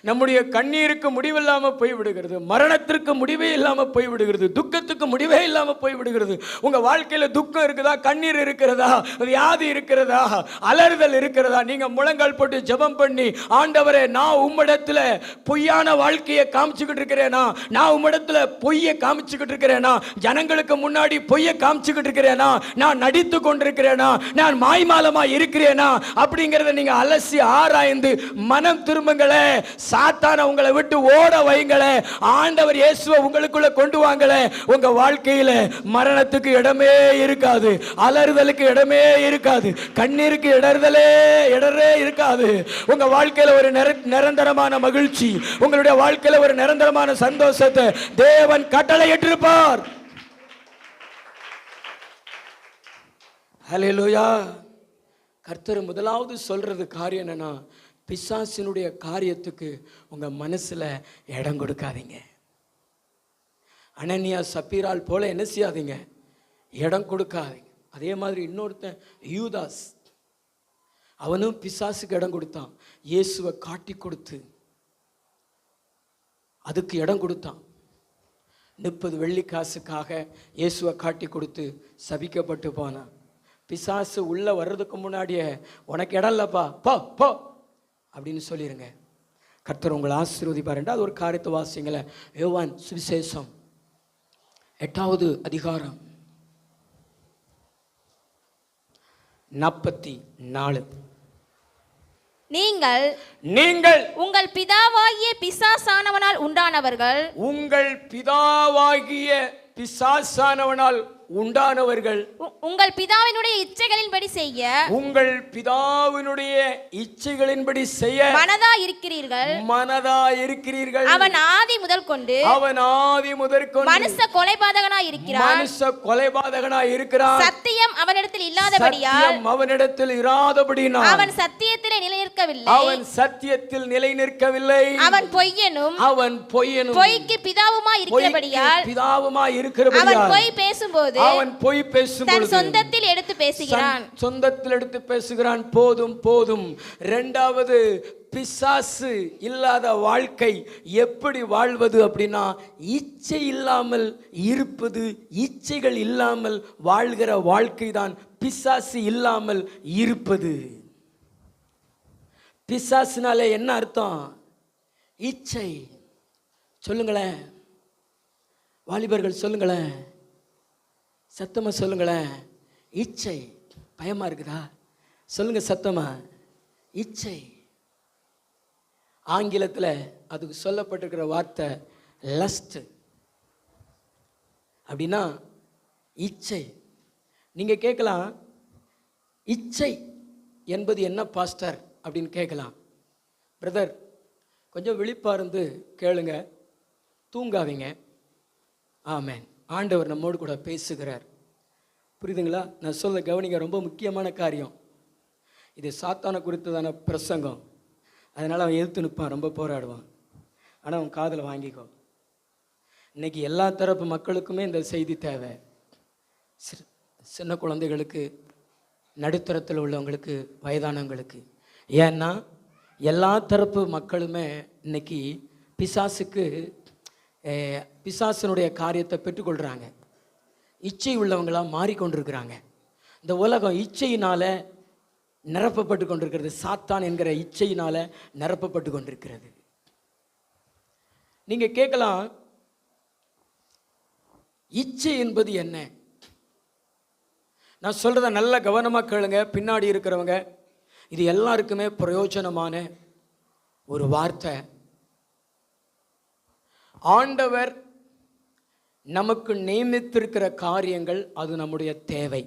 நம்முடைய கண்ணீருக்கு முடிவில்லாமல் போய்விடுகிறது, மரணத்திற்கு முடிவே இல்லாமல் போய்விடுகிறது, துக்கத்துக்கு முடிவே இல்லாமல் போய்விடுகிறது. உங்கள் வாழ்க்கையில் துக்கம் இருக்குதா, கண்ணீர் இருக்கிறதா, வியாதி இருக்கிறதா, அலறுதல் இருக்கிறதா? நீங்கள் முழங்கால் போட்டு ஜெபம் பண்ணி, ஆண்டவரே நான் உம்மிடத்தில் பொய்யான வாழ்க்கையை காமிச்சுக்கிட்டு இருக்கிறேனா, நான் உம்மிடத்தில் பொய்யை காமிச்சுக்கிட்டு இருக்கிறேனா, ஜனங்களுக்கு முன்னாடி பொய்யை காமிச்சுக்கிட்டு இருக்கிறேனா, நான் நடித்து கொண்டிருக்கிறேனா, நான் மாய்மாலமாக இருக்கிறேனா அப்படிங்கிறத நீங்கள் அலசி ஆராய்ந்து மனம் திரும்புங்களே. சாத்தான உங்களை விட்டு ஓட வைங்களே. ஆண்டவர் இயேசுவை உங்களுக்குள்ள கொண்டு வாங்களே. உங்க வாழ்க்கையில மரணத்துக்கு இடமே இருக்காது, அலறுதலுக்கு இடமே இருக்காது, கண்ணீருக்கு இடரே இருக்காது. உங்க வாழ்க்கையில ஒரு நிரந்தரமான மகிழ்ச்சி, உங்களுடைய வாழ்க்கையில ஒரு நிரந்தரமான சந்தோஷத்தை தேவன் கட்டளையிட்டிருப்பார். ஹல்லேலூயா. கர்த்தர் முதலாவது சொல்றது காரியம் என்னன்னா, பிசாசினுடைய காரியத்துக்கு உங்க மனசுல இடம் கொடுக்காதீங்க. அனனியா சப்பீரால் போல என்ன செய்யாதீங்க, இடம் கொடுக்காதீங்க. அதே மாதிரி இன்னொருத்தன் யூதாஸ், அவனும் பிசாசுக்கு இடம் கொடுத்தான். இயேசுவை காட்டி கொடுத்து அதுக்கு இடம் கொடுத்தான். 30 வெள்ளி காசுக்காக இயேசுவை காட்டி கொடுத்து சபிக்கப்பட்டு போனான். பிசாசு உள்ள வர்றதுக்கு முன்னாடியே உனக்கு இடம் இல்லப்பா, போ போ அப்படின்னு சொல்லிடுங்க. கர்த்தர் உங்களை ஆசீர்வதிப்பார். அது ஒரு காரியத்தை வாசிங்கள. யோவான் சுவிசேஷம் 8வது அதிகாரம் 44. நீங்கள் உங்கள் பிதாவாகிய பிசாசானவனால் உண்டானவர்கள், உங்கள் பிதாவாகிய பிசாசானவனால் உண்டானவர்கள் உங்கள் பிதாவினுடைய இச்சைகளின்படி செய்ய உங்கள் பிதாவினுடைய இச்சைகளின்படி செய்ய மனதா இருக்கிறீர்கள். அவன் ஆதி முதல் கொண்டு மனுஷ கொலைபாதகனாய் இருக்கிறான். சத்தியம் அவனிடத்தில் இராதபடியால் அவன் சத்தியத்திலே நிலை நிற்கவில்லை. அவன் பொய்யனும் பொய்க்கு பிதாவுமாய் இருக்கிறபடியால் அவன் பொய் பேசும்போது தன் சொந்தத்தில் எடுத்து பேசுகிறான். போதும். இரண்டாவது, பிசாசு இல்லாத வாழ்க்கை எப்படி வாழ்வது அப்படின்னா, இச்சை இல்லாமல் இருப்பது. இச்சைகள் இல்லாமல் வாழ்கிற வாழ்க்கை தான் பிசாசு இல்லாமல் இருப்பது. பிசாசுனாலே என்ன அர்த்தம்? இச்சை. சொல்லுங்களேன் வாலிபர்கள், சொல்லுங்களேன், சத்தமா சொல்லுங்களேன். இச்சை. பயமா இருக்குதா? சொல்லுங்க சத்தமா. இச்சை. ஆங்கிலத்தில் அதுக்கு சொல்லப்பட்டிருக்கிற வார்த்தை லஸ்ட். அப்படின்னா இச்சை. நீங்க கேட்கலாம், இச்சை என்பது என்ன பாஸ்டர் அப்படின்னு கேட்கலாம். பிரதர், கொஞ்சம் விழிப்பா இருந்து கேளுங்க, தூங்காதீங்க. ஆமென். ஆண்டவர் நம்மோடு கூட பேசுகிறார். புரியுதுங்களா? நான் சொல்ல கவனிங்க, ரொம்ப முக்கியமான காரியம் இது. சாத்தானை குறித்ததான பிரசங்கம். அதனால் அவன் எதிர்த்து நிற்பான், ரொம்ப போராடுவான். ஆனால் அவன் காதில் வாங்கிக்கோ. இன்னைக்கு எல்லா தரப்பு மக்களுக்குமே இந்த செய்தி தேவை. சின்ன குழந்தைகளுக்கு, நடுத்தரத்தில் உள்ளவங்களுக்கு, வயதானவங்களுக்கு. ஏன்னா எல்லா தரப்பு மக்களுமே இன்னைக்கு பிசாசனுடைய காரியத்தை பெற்றுக்கொள்கிறாங்க. இச்சை உள்ளவங்களாக மாறிக்கொண்டிருக்கிறாங்க. இந்த உலகம் இச்சையினால் நிரப்பப்பட்டு கொண்டிருக்கிறது. சாத்தான் என்கிற இச்சையினால் நிரப்பப்பட்டு கொண்டிருக்கிறது. நீங்கள் கேட்கலாம், இச்சை என்பது என்ன? நான் சொல்கிறத நல்ல கவனமாக கேளுங்க. பின்னாடி இருக்கிறவங்க, இது எல்லாருக்குமே பிரயோஜனமான ஒரு வார்த்தை. ஆண்டவர் நமக்கு நியமித்திருக்கிற காரியங்கள் அது நம்முடைய தேவை.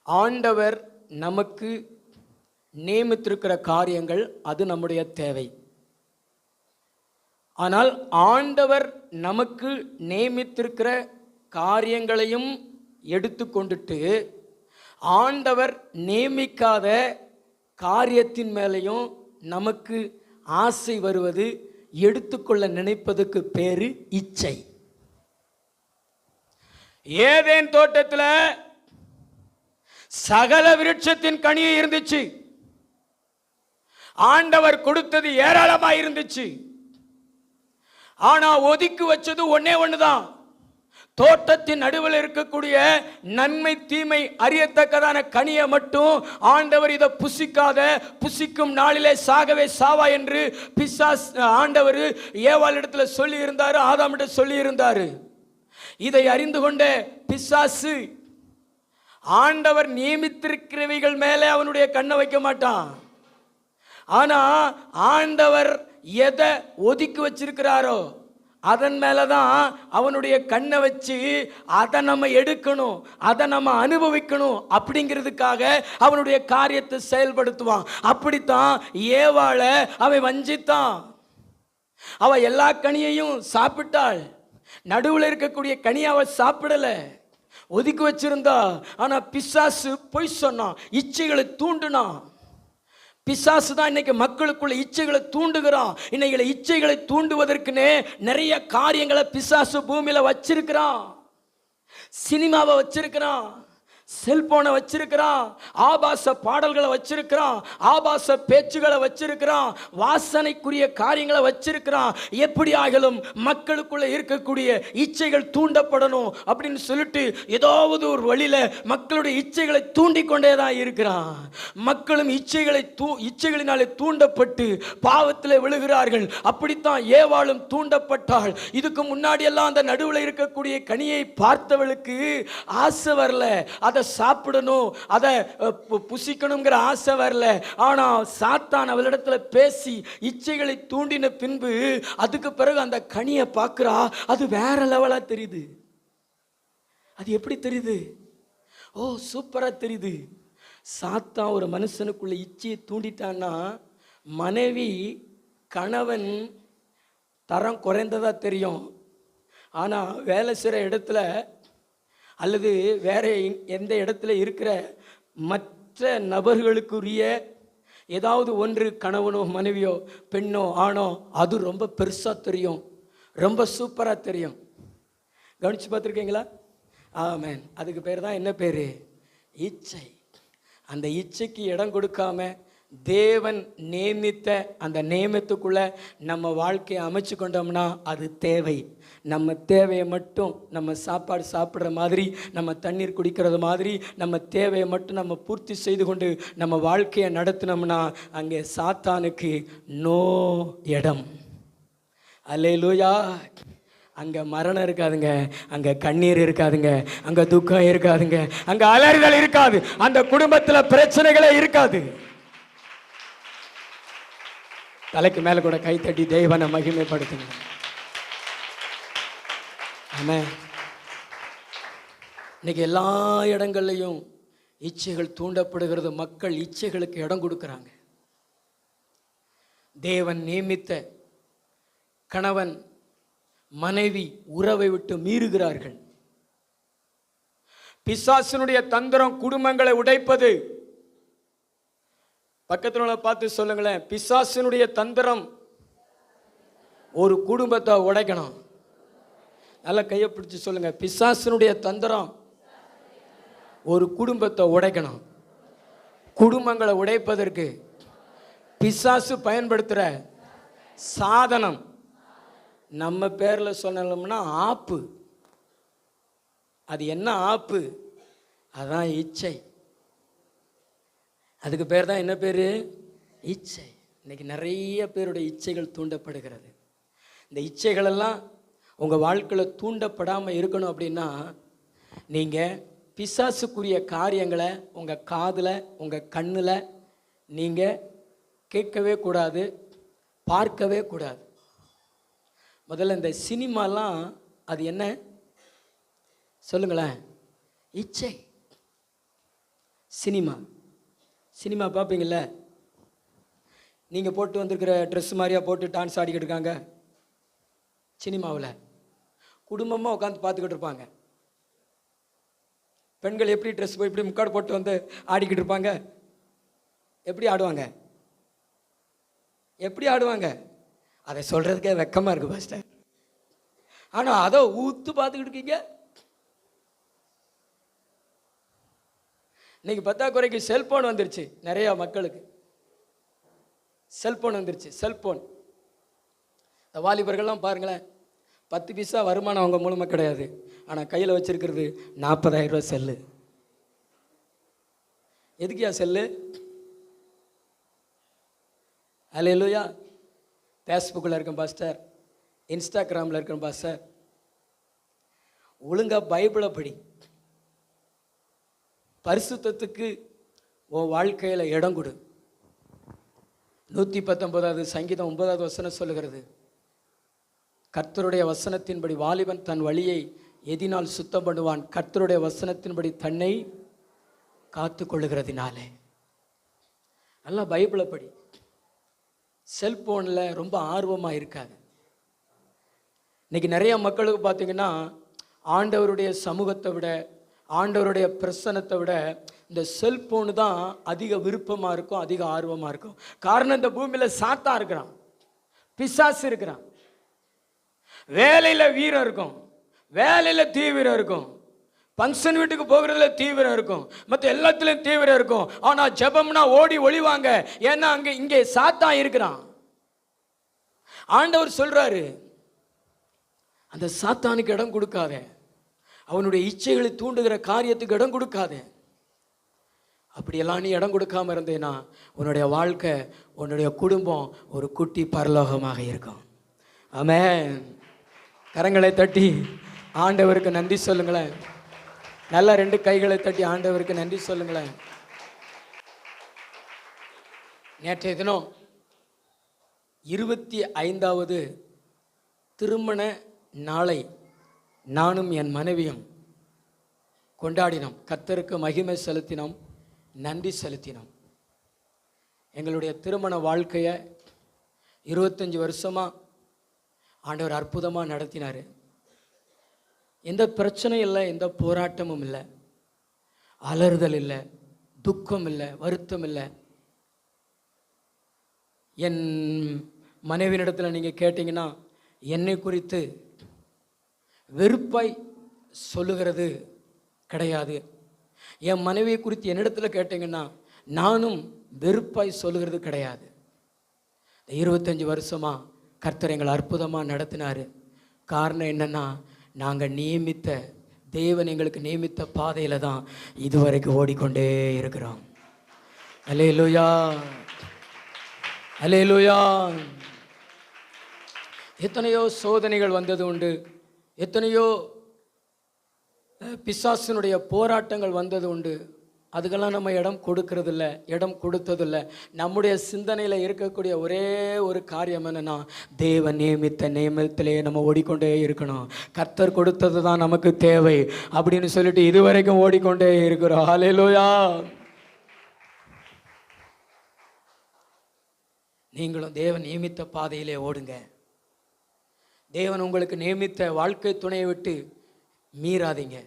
ஆண்டவர் நமக்கு நியமித்திருக்கிற காரியங்கள் அது நம்முடைய தேவை. ஆனால் ஆண்டவர் நமக்கு நியமித்திருக்கிற காரியங்களையும் எடுத்துக்கொண்டுட்டு ஆண்டவர் நியமிக்காத காரியத்தின் மேலேயும் நமக்கு ஆசை வருவது, எடுத்துக்கொள்ள நினைப்பதுக்கு பேரு இச்சை. ஏதேன் தோட்டத்தில் சகல விருட்சத்தின் கனியை இருந்துச்சு. ஆண்டவர் கொடுத்தது ஏராளமாக இருந்துச்சு. ஆனா ஒதுக்கி வச்சது ஒன்னே ஒண்ணுதான். தோட்டத்தின் நடுவில் இருக்கக்கூடிய நன்மை தீமை அறியத்தக்கதான கனியை மட்டும் ஆண்டவர் இதை புசிக்காத, புசிக்கும் நாளிலே சாகவே சாவா என்று ஆண்டவர் ஏவாள் இடத்துல சொல்லி இருந்தாரு, ஆதாமிட்ட சொல்லி இருந்தாரு. இதை அறிந்து கொண்ட பிசாசு ஆண்டவர் நியமித்திருக்கிறவைகள் மேலே அவனுடைய கண்ணை வைக்க மாட்டான். ஆனா ஆண்டவர் எதை ஒதுக்கி வச்சிருக்கிறாரோ அதன் மேலதான் அவனுடைய கண்ணை வச்சு அதை நம்ம எடுக்கணும், அதை நம்ம அனுபவிக்கணும் அப்படிங்கிறதுக்காக அவனுடைய காரியத்தை செயல்படுத்துவான். அப்படித்தான் ஏவாளை அவன் வஞ்சித்தான். அவ எல்லா கனியையும் சாப்பிட்டாள். நடுவில் இருக்கக்கூடிய கனியை அவ சாப்பிடல, ஒதுக்கி வச்சிருந்தா. ஆனா பிசாசு பொய் சொன்னான், இச்சைகளை தூண்டினான். பிசாசு தான் இன்னைக்கு மக்களுக்குள்ள இச்சைகளை தூண்டுகிறான். இன்னைக்கு இச்சைகளை தூண்டுவதற்குன்னே நிறைய காரியங்களை பிசாசு பூமியில வச்சிருக்கிறான். சினிமாவை வச்சிருக்கிறான், செல்போனை வச்சிருக்கிறான், ஆபாச பாடல்களை வச்சிருக்கிறான், ஆபாச பேச்சுகளை வச்சிருக்கிறான், வாசனைக்குரிய காரியங்களை வச்சிருக்கிறான். எப்படி ஆகலும் மக்களுக்குள்ள இருக்கக்கூடிய இச்சைகள் தூண்டப்படணும் அப்படின்னு சொல்லிட்டு ஏதாவது ஒரு வழியில மக்களுடைய இச்சைகளை தூண்டிக்கொண்டே தான் இருக்கிறான். மக்களும் இச்சைகளினாலே தூண்டப்பட்டு பாவத்தில் விழுகிறார்கள். அப்படித்தான் ஏவாளும் தூண்டப்பட்டாள். இதுக்கு முன்னாடி எல்லாம் அந்த நடுவில் இருக்கக்கூடிய கனியை பார்த்தவளுக்கு ஆசை வரல, அதை சாப்பிடணும், அதை புசிக்கணுங்கிற ஆசை வரல. ஆனா சாத்தான் அவளிடத்துல பேசி இச்சைகளை தூண்டின பின்பு அதுக்கு பிறகு அந்த கனியை பார்க்கிறா, அது வேற லெவலா தெரியுது. அது எப்படி தெரியுது? ஓ, சூப்பராக தெரியுது. சாத்தான் ஒரு மனுஷனுக்குள்ள இச்சையை தூண்டிட்டான்னா, மனைவி கணவன் தரம் குறைந்ததா தெரியும். ஆனால் வேலை செய்கிற இடத்துல அல்லது வேற எந்த இடத்துல இருக்கிற மற்ற நபர்களுக்குரிய ஏதாவது ஒன்று, கணவனோ மனைவியோ பெண்ணோ ஆணோ, அது ரொம்ப பெருசாக தெரியும், ரொம்ப சூப்பராக தெரியும். கவனித்து பார்த்துருக்கீங்களா? ஆமென். அதுக்கு பேர் தான் என்ன பேர்? இச்சை. அந்த இச்சைக்கு இடம் கொடுக்காம தேவன் நியமித்த அந்த நியமத்துக்குள்ள நம்ம வாழ்க்கையை அமைச்சு கொண்டோம்னா அது தேவை. நம்ம தேவையை மட்டும், நம்ம சாப்பாடு சாப்பிட்ற மாதிரி, நம்ம தண்ணீர் குடிக்கிறது மாதிரி, நம்ம தேவையை மட்டும் நம்ம பூர்த்தி செய்து கொண்டு நம்ம வாழ்க்கையை நடத்தினோம்னா அங்கே சாத்தானுக்கு நோ இடம். அல்லேலூயா. அங்கே மரணம் இருக்காதுங்க, அங்கே கண்ணீர் இருக்காதுங்க, அங்கே துக்கம் இருக்காதுங்க, அங்கே அலறுதல் இருக்காது, அந்த குடும்பத்தில் பிரச்சனைகளே இருக்காது. தலைக்கு மேலே கூட கை தட்டி தேவனை மகிமைப்படுத்துங்க. ஆமென். இன்னைக்கு எல்லா இடங்கள்லையும் இச்சைகள் தூண்டப்படுகிறது. மக்கள் இச்சைகளுக்கு இடம் கொடுக்குறாங்க. தேவன் நியமித்த கணவன் மனைவி உறவை விட்டு மீறுகிறார்கள். பிசாசினுடைய தந்திரம் குடும்பங்களை உடைப்பது. பக்கத்தில் உள்ள பார்த்து சொல்லுங்களேன், பிசாசினுடைய தந்திரம் ஒரு குடும்பத்தை உடைக்கணும். நல்லா கையை பிடிச்சு சொல்லுங்க, பிசாசினுடைய தந்திரம் ஒரு குடும்பத்தை உடைக்கணும். குடும்பங்களை உடைப்பதற்கு பிசாசு பயன்படுத்துகிற சாதனம் நம்ம பேரில் சொன்னோம்னா ஆப்பு. அது என்ன ஆப்பு? அதான் இச்சை. அதுக்கு பேர் தான் என்ன பேர்? இச்சை. இன்னைக்கு நிறைய பேருடைய இச்சைகள் தூண்டப்படுகிறது. இந்த இச்சைகளெல்லாம் உங்கள் வாழ்க்கையில் தூண்டப்படாமல் இருக்கணும் அப்படின்னா நீங்கள் பிசாசுக்குரிய காரியங்களை உங்கள் காதில் உங்கள் கண்ணில் நீங்கள் கேட்கவே கூடாது, பார்க்கவே கூடாது. முதல்ல இந்த சினிமாலாம் அது என்ன சொல்லுங்களேன்? இச்சை. சினிமா பார்ப்பீங்கள்ல, நீங்கள் போட்டு வந்திருக்கிற ட்ரெஸ் மாதிரியா போட்டு டான்ஸ் ஆடிக்கிட்டு இருக்காங்க சினிமாவில். குடும்பமாக உட்காந்து பார்த்துக்கிட்டு இருப்பாங்க. பெண்கள் எப்படி ட்ரெஸ் போய் இப்படி முக்காடு போட்டு வந்து ஆடிக்கிட்டு இருப்பாங்க. எப்படி ஆடுவாங்க? அதை சொல்கிறதுக்கே வெக்கமாக இருக்குது பாஸ்டர். ஆனால் அதை ஊத்து பார்த்துக்கிட்டு இருக்கீங்க. இன்னைக்கு பத்தாக்குறைக்கு செல்போன் வந்துருச்சு. நிறையா மக்களுக்கு செல்போன் வந்துருச்சு. செல்போன் இந்த வாலிபர்கள்லாம் பாருங்களேன், 10 பைசா வருமானம் அவங்க மூலமாக கிடையாது. ஆனால் கையில் வச்சிருக்கிறது 40,000 ரூபா செல்லு. எதுக்குயா செல்லு? அல்லேலூயா. ஃபேஸ்புக்கில் இருக்கேன் பாஸ்டர், இன்ஸ்டாகிராமில் இருக்கேன் பாஸ்டர். ஒழுங்காக பைபிளை படி. பரிசுத்தத்துக்கு உன் வாழ்க்கையில் இடம் கொடு. 119வது சங்கீதம் 9வது வசனம் சொல்லுகிறது, கர்த்தருடைய வசனத்தின்படி வாலிபன் தன் வழியை எதினால் சுத்தம் பண்ணுவான், கர்த்தருடைய வசனத்தின்படி தன்னை காத்து கொள்ளுகிறதினாலே. நல்லா பைபிளை படி. செல்போனில் ரொம்ப ஆர்வமாக இருக்காது. இன்னைக்கு நிறைய மக்களுக்கு பார்த்தீங்கன்னா ஆண்டவருடைய சமூகத்தை விட, ஆண்டவருடைய பிரசன்னத்தை விட இந்த செல்போனு தான் அதிக விருப்பமாக இருக்கும், அதிக ஆர்வமாக இருக்கும். காரணம், இந்த பூமியில் சாத்தான் இருக்கிறான், பிசாசு இருக்கிறான். வேலையில் வீரம் இருக்கும், வேலையில் தீவிரம் இருக்கும், ஃபங்க்ஷன் வீட்டுக்கு போகிறதுல தீவிரம் இருக்கும், மற்ற எல்லாத்துலேயும் தீவிரம் இருக்கும். ஆனால் ஜெபம்னா ஓடி ஒளிவாங்க. ஏன்னா இங்கே சாத்தான் இருக்கிறான். ஆண்டவர் சொல்றாரு, அந்த சாத்தானுக்கு இடம் கொடுக்காத, அவனுடைய இச்சைகளை தூண்டுகிற காரியத்துக்கு இடம் கொடுக்காத. அப்படியெல்லாம் நீ இடம் கொடுக்காம இருந்தேன்னா உன்னுடைய வாழ்க்கை, உன்னுடைய குடும்பம் ஒரு குட்டி பரலோகமாக இருக்கும். ஆமென். கரங்களை தட்டி ஆண்டவருக்கு நன்றி சொல்லுங்களேன். நல்லா 2 கைகளை தட்டி ஆண்டவருக்கு நன்றி சொல்லுங்களேன். நேற்றைய தினம் 25வது திருமண நாளை நானும் என் மனைவியும் கொண்டாடினோம். கர்த்தருக்கு மகிமை செலுத்தினோம், நன்றி செலுத்தினோம். எங்களுடைய திருமண வாழ்க்கையை 25 வருஷமாக ஆண்டவர் அற்புதமாக நடத்தினார். எந்த பிரச்சனையும் இல்லை, எந்த போராட்டமும் இல்லை, அலறுதல் இல்லை, துக்கம் இல்லை, வருத்தம் இல்லை. என் மனைவியிடத்தில் நீங்கள் கேட்டிங்கன்னா என்னை குறித்து வெறுப்பாய் சொல்லுகிறது கிடையாது. என் மனைவியை குறித்து என்னிடத்தில் கேட்டிங்கன்னா நானும் வெறுப்பாய் சொல்லுகிறது கிடையாது. 25 வருஷமாக கர்த்தர் எங்களை அற்புதமாக நடத்தினார். காரணம் என்னென்னா, நாங்கள் நியமித்த தேவன் எங்களுக்கு நியமித்த பாதையில் தான் இதுவரைக்கும் ஓடிக்கொண்டே இருக்கிறோம். அல்லேலூயா, அல்லேலூயா. எத்தனையோ சோதனைகள் வந்தது உண்டு, எத்தனையோ பிசாசினுடைய போராட்டங்கள் வந்தது உண்டு. அதுக்கெல்லாம் நம்ம இடம் கொடுக்கறதில்ல, இடம் கொடுத்ததில்லை. நம்முடைய சிந்தனையில் இருக்கக்கூடிய ஒரே ஒரு காரியம் என்னென்னா, தேவன் நியமித்த நியமத்திலே நம்ம ஓடிக்கொண்டே இருக்கணும். கர்த்தர் கொடுத்தது தான் நமக்கு தேவை அப்படின்னு சொல்லிட்டு இதுவரைக்கும் ஓடிக்கொண்டே இருக்கிறோம். ஹல்லேலூயா. நீங்களும் தேவன் நியமித்த பாதையிலே ஓடுங்க. தேவன் உங்களுக்கு நியமித்த வாழ்க்கை துணையை விட்டு மீறாதீங்க.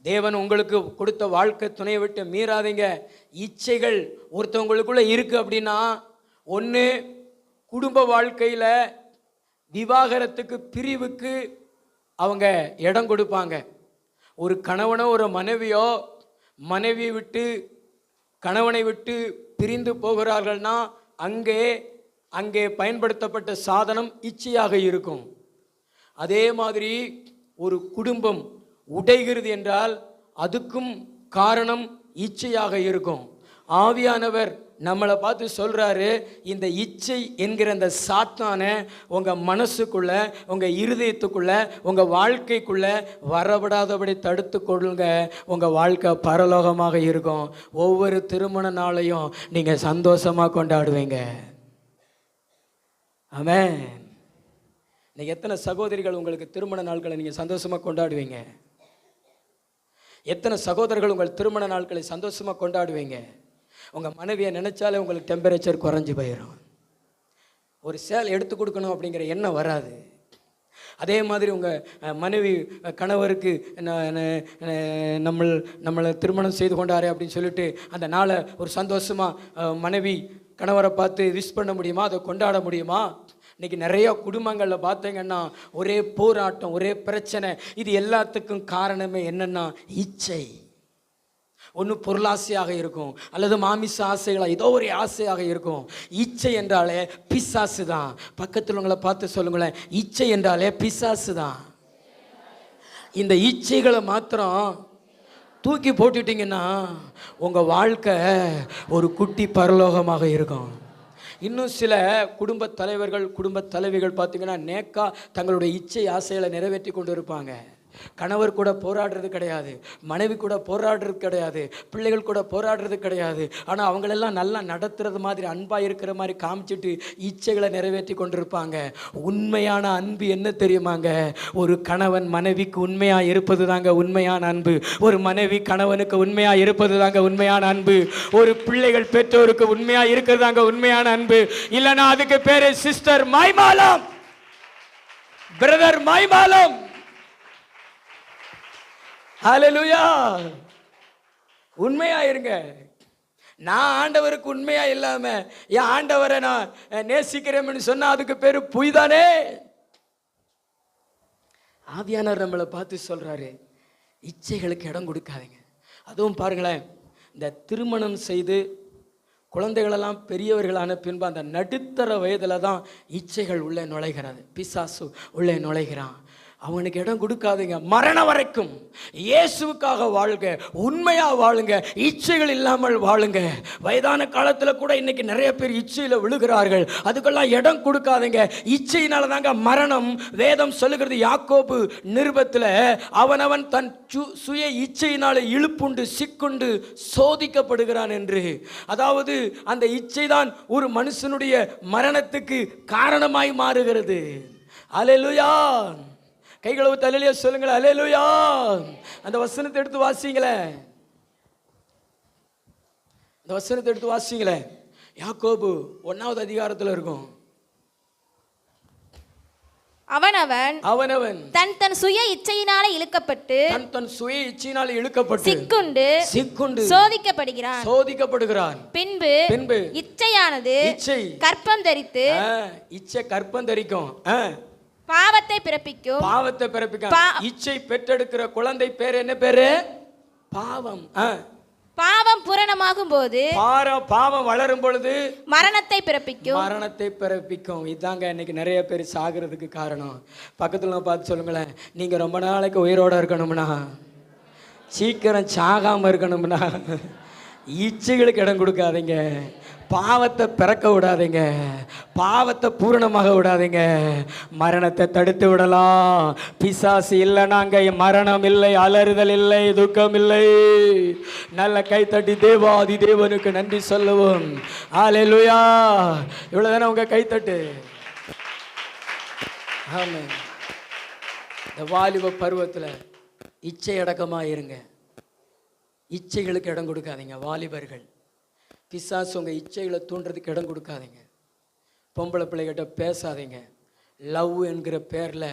தேவன் உங்களுக்கு கொடுத்த வாழ்க்கை துணையை விட்டு மீறாதீங்க. இச்சைகள் ஒருத்தவங்களுக்குள்ள இருக்கு அப்படின்னா, ஒன்று குடும்ப வாழ்க்கையில் விவாகரத்துக்கு, பிரிவுக்கு அவங்க இடம் கொடுப்பாங்க. ஒரு கணவனோ ஒரு மனைவியோ மனைவியை விட்டு கணவனை விட்டு பிரிந்து போகிறார்கள்னா அங்கே பயன்படுத்தப்பட்ட சாதனம் இச்சையாக இருக்கும். அதே மாதிரி ஒரு குடும்பம் உடைகிறது என்றால் அதுக்கும் காரணம் இச்சையாக இருக்கும். ஆவியானவர் நம்மளை பார்த்து சொல்கிறாரு, இந்த இச்சை என்கிற அந்த சாத்தானை உங்கள் மனசுக்குள்ள, உங்கள் இருதயத்துக்குள்ள, உங்கள் வாழ்க்கைக்குள்ள வரவிடாதபடி தடுத்து கொள்ளுங்க. உங்கள் வாழ்க்கை பரலோகமாக இருக்கும். ஒவ்வொரு திருமண நாளையும் நீங்கள் சந்தோஷமாக கொண்டாடுவீங்க. ஆமென். இன்னைக்கு எத்தனை சகோதரிகள் உங்களுக்கு திருமண நாட்களை நீங்கள் சந்தோஷமாக கொண்டாடுவீங்க? எத்தனை சகோதரர்கள் உங்கள் திருமண நாட்களை சந்தோஷமாக கொண்டாடுவீங்க? உங்கள் மனைவியை நினச்சாலே உங்களுக்கு டெம்பரேச்சர் குறைஞ்சி போயிடும். ஒரு சேல் எடுத்து கொடுக்கணும் அப்படிங்கிற எண்ணம் வராது. அதே மாதிரி உங்கள் மனைவி கணவருக்கு நம்மளை திருமணம் செய்து கொண்டாரே அப்படின்னு சொல்லிட்டு அந்த நாளை ஒரு சந்தோஷமாக மனைவி கணவரை பார்த்து விஷ் பண்ண முடியுமா? அதை கொண்டாட முடியுமா? இன்றைக்கி நிறைய குடும்பங்களில் பார்த்தீங்கன்னா ஒரே போராட்டம், ஒரே பிரச்சனை. இது எல்லாத்துக்கும் காரணமே என்னென்னா இச்சை. ஒன்று பொருளாசையாக இருக்கும், அல்லது மாமிச ஆசைகளாக ஏதோ ஒரு ஆசையாக இருக்கும். இச்சை என்றாலே பிசாசு தான். பக்கத்தில் உங்களை பார்த்து சொல்லுங்களேன், இச்சை என்றாலே பிசாசு தான். இந்த இச்சைகளை மாத்திரம் தூக்கி போட்டுட்டிங்கன்னா உங்கள் வாழ்க்கை ஒரு குட்டி பரலோகமாக இருக்கும். இன்னும் சில குடும்ப தலைவர்கள், குடும்ப தலைவிகள் பார்த்திங்கன்னா நேக்கா தங்களுடைய இச்சை ஆசைகளை நிறைவேற்றி கொண்டு இருப்பாங்க. கணவர் கூட போராடுறது கிடையாது, மனைவி கூட போராடுறது கிடையாது, பிள்ளைகள் கூட போராடுறது கிடையாது. ஆனால் அவங்களெல்லாம் நல்லா நடத்துறது மாதிரி, அன்பாக இருக்கிற மாதிரி காமிச்சிட்டு இச்சைகளை நிறைவேற்றி கொண்டிருப்பாங்க. உண்மையான அன்பு என்ன தெரியுமாங்க? ஒரு கணவன் மனைவிக்கு உண்மையாக இருப்பது தாங்க உண்மையான அன்பு. ஒரு மனைவி கணவனுக்கு உண்மையாக இருப்பது தாங்க உண்மையான அன்பு. ஒரு பிள்ளைகள் பெற்றோருக்கு உண்மையாக இருக்கிறது தாங்க உண்மையான அன்பு. இல்லைன்னா அதுக்கு பேரு சிஸ்டர் மாய்மாலம், பிரதர் மாய்மாலம். ஹல்லேலூயா. உண்மையா இருங்க. நான் ஆண்டவருக்கு உண்மையா இல்லாம என் ஆண்டவரை நான் நேசிக்கிறேன்னு சொன்னா அதுக்கு பேரு பொய் தானே. ஆவியானவர் நம்மளை பார்த்து சொல்றாரு, இச்சைகளுக்கு இடம் கொடுக்காதீங்க. அதுவும் பாருங்களேன், இந்த திருமணம் செய்து குழந்தைகளெல்லாம் பெரியவர்களான பின்பு அந்த நடுத்தர வயதில் தான் இச்சைகள் உள்ளே நுழைகிறது, பிசாசு உள்ளே நுழைகிறான். அவனுக்கு இடம் கொடுக்காதீங்க. மரணம் வரைக்கும் இயேசுவுக்காக வாழுங்க, உண்மையாக வாழுங்க, இச்சைகள் இல்லாமல் வாழுங்க. வயதான காலத்தில் கூட இன்னைக்கு நிறைய பேர் இச்சையில் விழுகிறார்கள். அதுக்கெல்லாம் இடம் கொடுக்காதீங்க. இச்சையினால தாங்க மரணம். வேதம் சொல்லுகிறது யாக்கோபு நிருபத்தில், அவனவன் தன் சுய இச்சையினால இழுப்புண்டு சிக்குண்டு சோதிக்கப்படுகிறான் என்று. அதாவது அந்த இச்சை தான் ஒரு மனுஷனுடைய மரணத்துக்கு காரணமாய் மாறுகிறது. அல்லேலூயா. கைகளை ஊத்து அல்லேலூயா சொல்லுங்களேன். அல்லேலூயா. அந்த வசனத்தை எடுத்து வாசிங்களேன். அந்த வசனத்தை எடுத்து வாசிங்களேன். யாக்கோபு 1வது அதிகாரத்தில் இருக்கும். அவனவன் தன் சுய இச்சையினாலே இழுக்கப்பட்டு தன் சுய இச்சையினாலே இழுக்கப்பட்டு சிக்குண்டு சோதிக்கப்படுகிறான். பின்பு இச்சையானது கற்பம் தரித்து இச்சை கற்பம் தரிக்கும், பாவத்தை பிறப்பிக்கும். இச்சை பெற்றெடுக்கிற குழந்தை பேர் என்ன பேரு? பாவம். பாவம் பூரணமாகும் போது பாவம் வளரும் பொழுது மரணத்தை பிறப்பிக்கும். இதாங்க இன்னைக்கு நிறைய பேர் சாகிறதுக்கு காரணம். பக்கத்துல பார்த்து சொல்லுங்களேன், நீங்க ரொம்ப நாளைக்கு உயிரோட இருக்கணும்னா, சீக்கிரம் சாகாம இருக்கணும்னா இச்சைகளுக்கு இடம் கொடுக்காதீங்க. பாவத்தை பிறக்க விடாதீங்க. பாவத்தை பூரணமாக விடாதீங்க. மரணத்தை தடுத்து விடலாம். பிசாசு இல்லைனாங்க மரணம் இல்லை, அலறுதல் இல்லை, துக்கம் இல்லை. நல்ல கைத்தட்டி தேவாதி தேவனுக்கு நன்றி சொல்லுவோம். அல்லேலூயா. இவ்வளவுதானே உங்க கைத்தட்டு. ஆமென். இந்த வாலிப பருவத்தில் இச்சை அடக்கமா இருங்க. இச்சைகளுக்கு இடம் கொடுக்காதீங்க. வாலிபர்கள், பிசாசு உங்கள் இச்சைகளை தூண்டுறதுக்கு இடம் கொடுக்காதீங்க. பொம்பளை பிள்ளைகிட்ட பேசாதீங்க. லவ் என்கிற பேரில்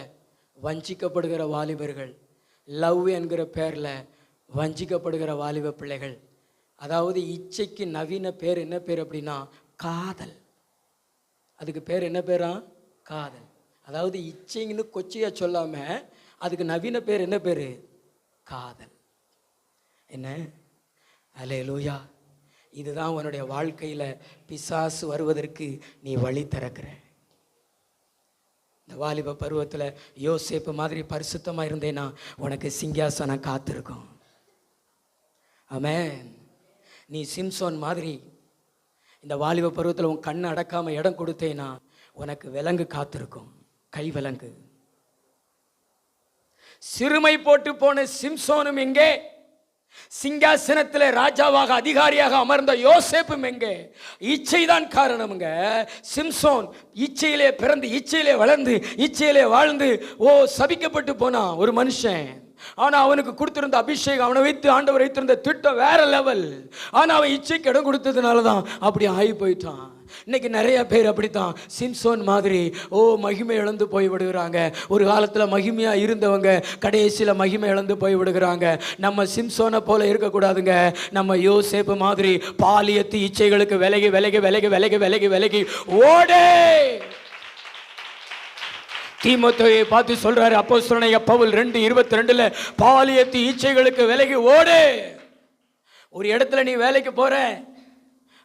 வஞ்சிக்கப்படுகிற வாலிபர்கள், லவ் என்கிற பேரில் வஞ்சிக்கப்படுகிற வாலிப பிள்ளைகள். அதாவது இச்சைக்கு நவீன பேர் என்ன பேர் அப்படின்னா காதல். அதுக்கு பேர் என்ன பேரா? காதல். அதாவது இச்சைன்னு கொச்சையாக சொல்லாமல் அதுக்கு நவீன பேர் என்ன பேர்? காதல். என்ன? அல்லேலூயா. இதுதான் உன்னுடைய வாழ்க்கையில் பிசாசு வருவதற்கு நீ வழி திறக்கிற. இந்த வாலிப பருவத்தில் யோசேப்பு மாதிரி பரிசுத்தமாக இருந்தேன்னா உனக்கு சிங்காசனம் காத்திருக்கும். ஆமென். நீ சிம்சோன் மாதிரி இந்த வாலிப பருவத்தில் உன் கண்ணை அடக்காமல் இடம் கொடுத்தேன்னா உனக்கு விலங்கு காத்திருக்கும், கை விலங்கு. சிறுமை போட்டு போன சிம்சோனும் எங்கே? சிங்காசனத்தில் ராஜாவாக அதிகாரியாக அமர்ந்த யோசேப்பும் எங்கே? இச்சைதான் காரணமுங்க. சிம்சோன் இச்சையிலே பிறந்து, இச்சையிலே வளர்ந்து, இச்சையிலே வாழ்ந்து சபிக்கப்பட்டு போனான் ஒரு மனுஷன். ஆனால் அவனுக்கு கொடுத்திருந்த அபிஷேகம், அவனை வைத்து ஆண்டவர் வைத்திருந்த திட்டம் வேற லெவல். ஆனால் அவன் இச்சைக்கு இடம் கொடுத்ததுனால தான் அப்படி ஆகி போயிட்டான். இன்னைக்கு நிறைய பேர் அப்படித்தான் சிம்சோன் மாதிரி மகிமை இழந்து போய் விடுகிறாங்க. ஒரு காலத்தில் மகிமையாக இருந்தவங்க கடைசியில் மகிமை இழந்து போய் விடுகிறாங்க. நம்ம சிம்சோனை போல இருக்கக்கூடாதுங்க. நம்ம யோசேப்பு மாதிரி பாலியத்து இச்சைகளுக்கு விலகி விலகி விலகி விலகி விலகி விலகி ஓடே. தீமோத்தேயுவை பார்த்து சொல்றாரு அப்போஸ்தலனாகிய பவுல் 2:22 பாலியத்து இச்சைகளுக்கு விலகி ஓடு. ஒரு இடத்துல நீ வேலைக்கு போற,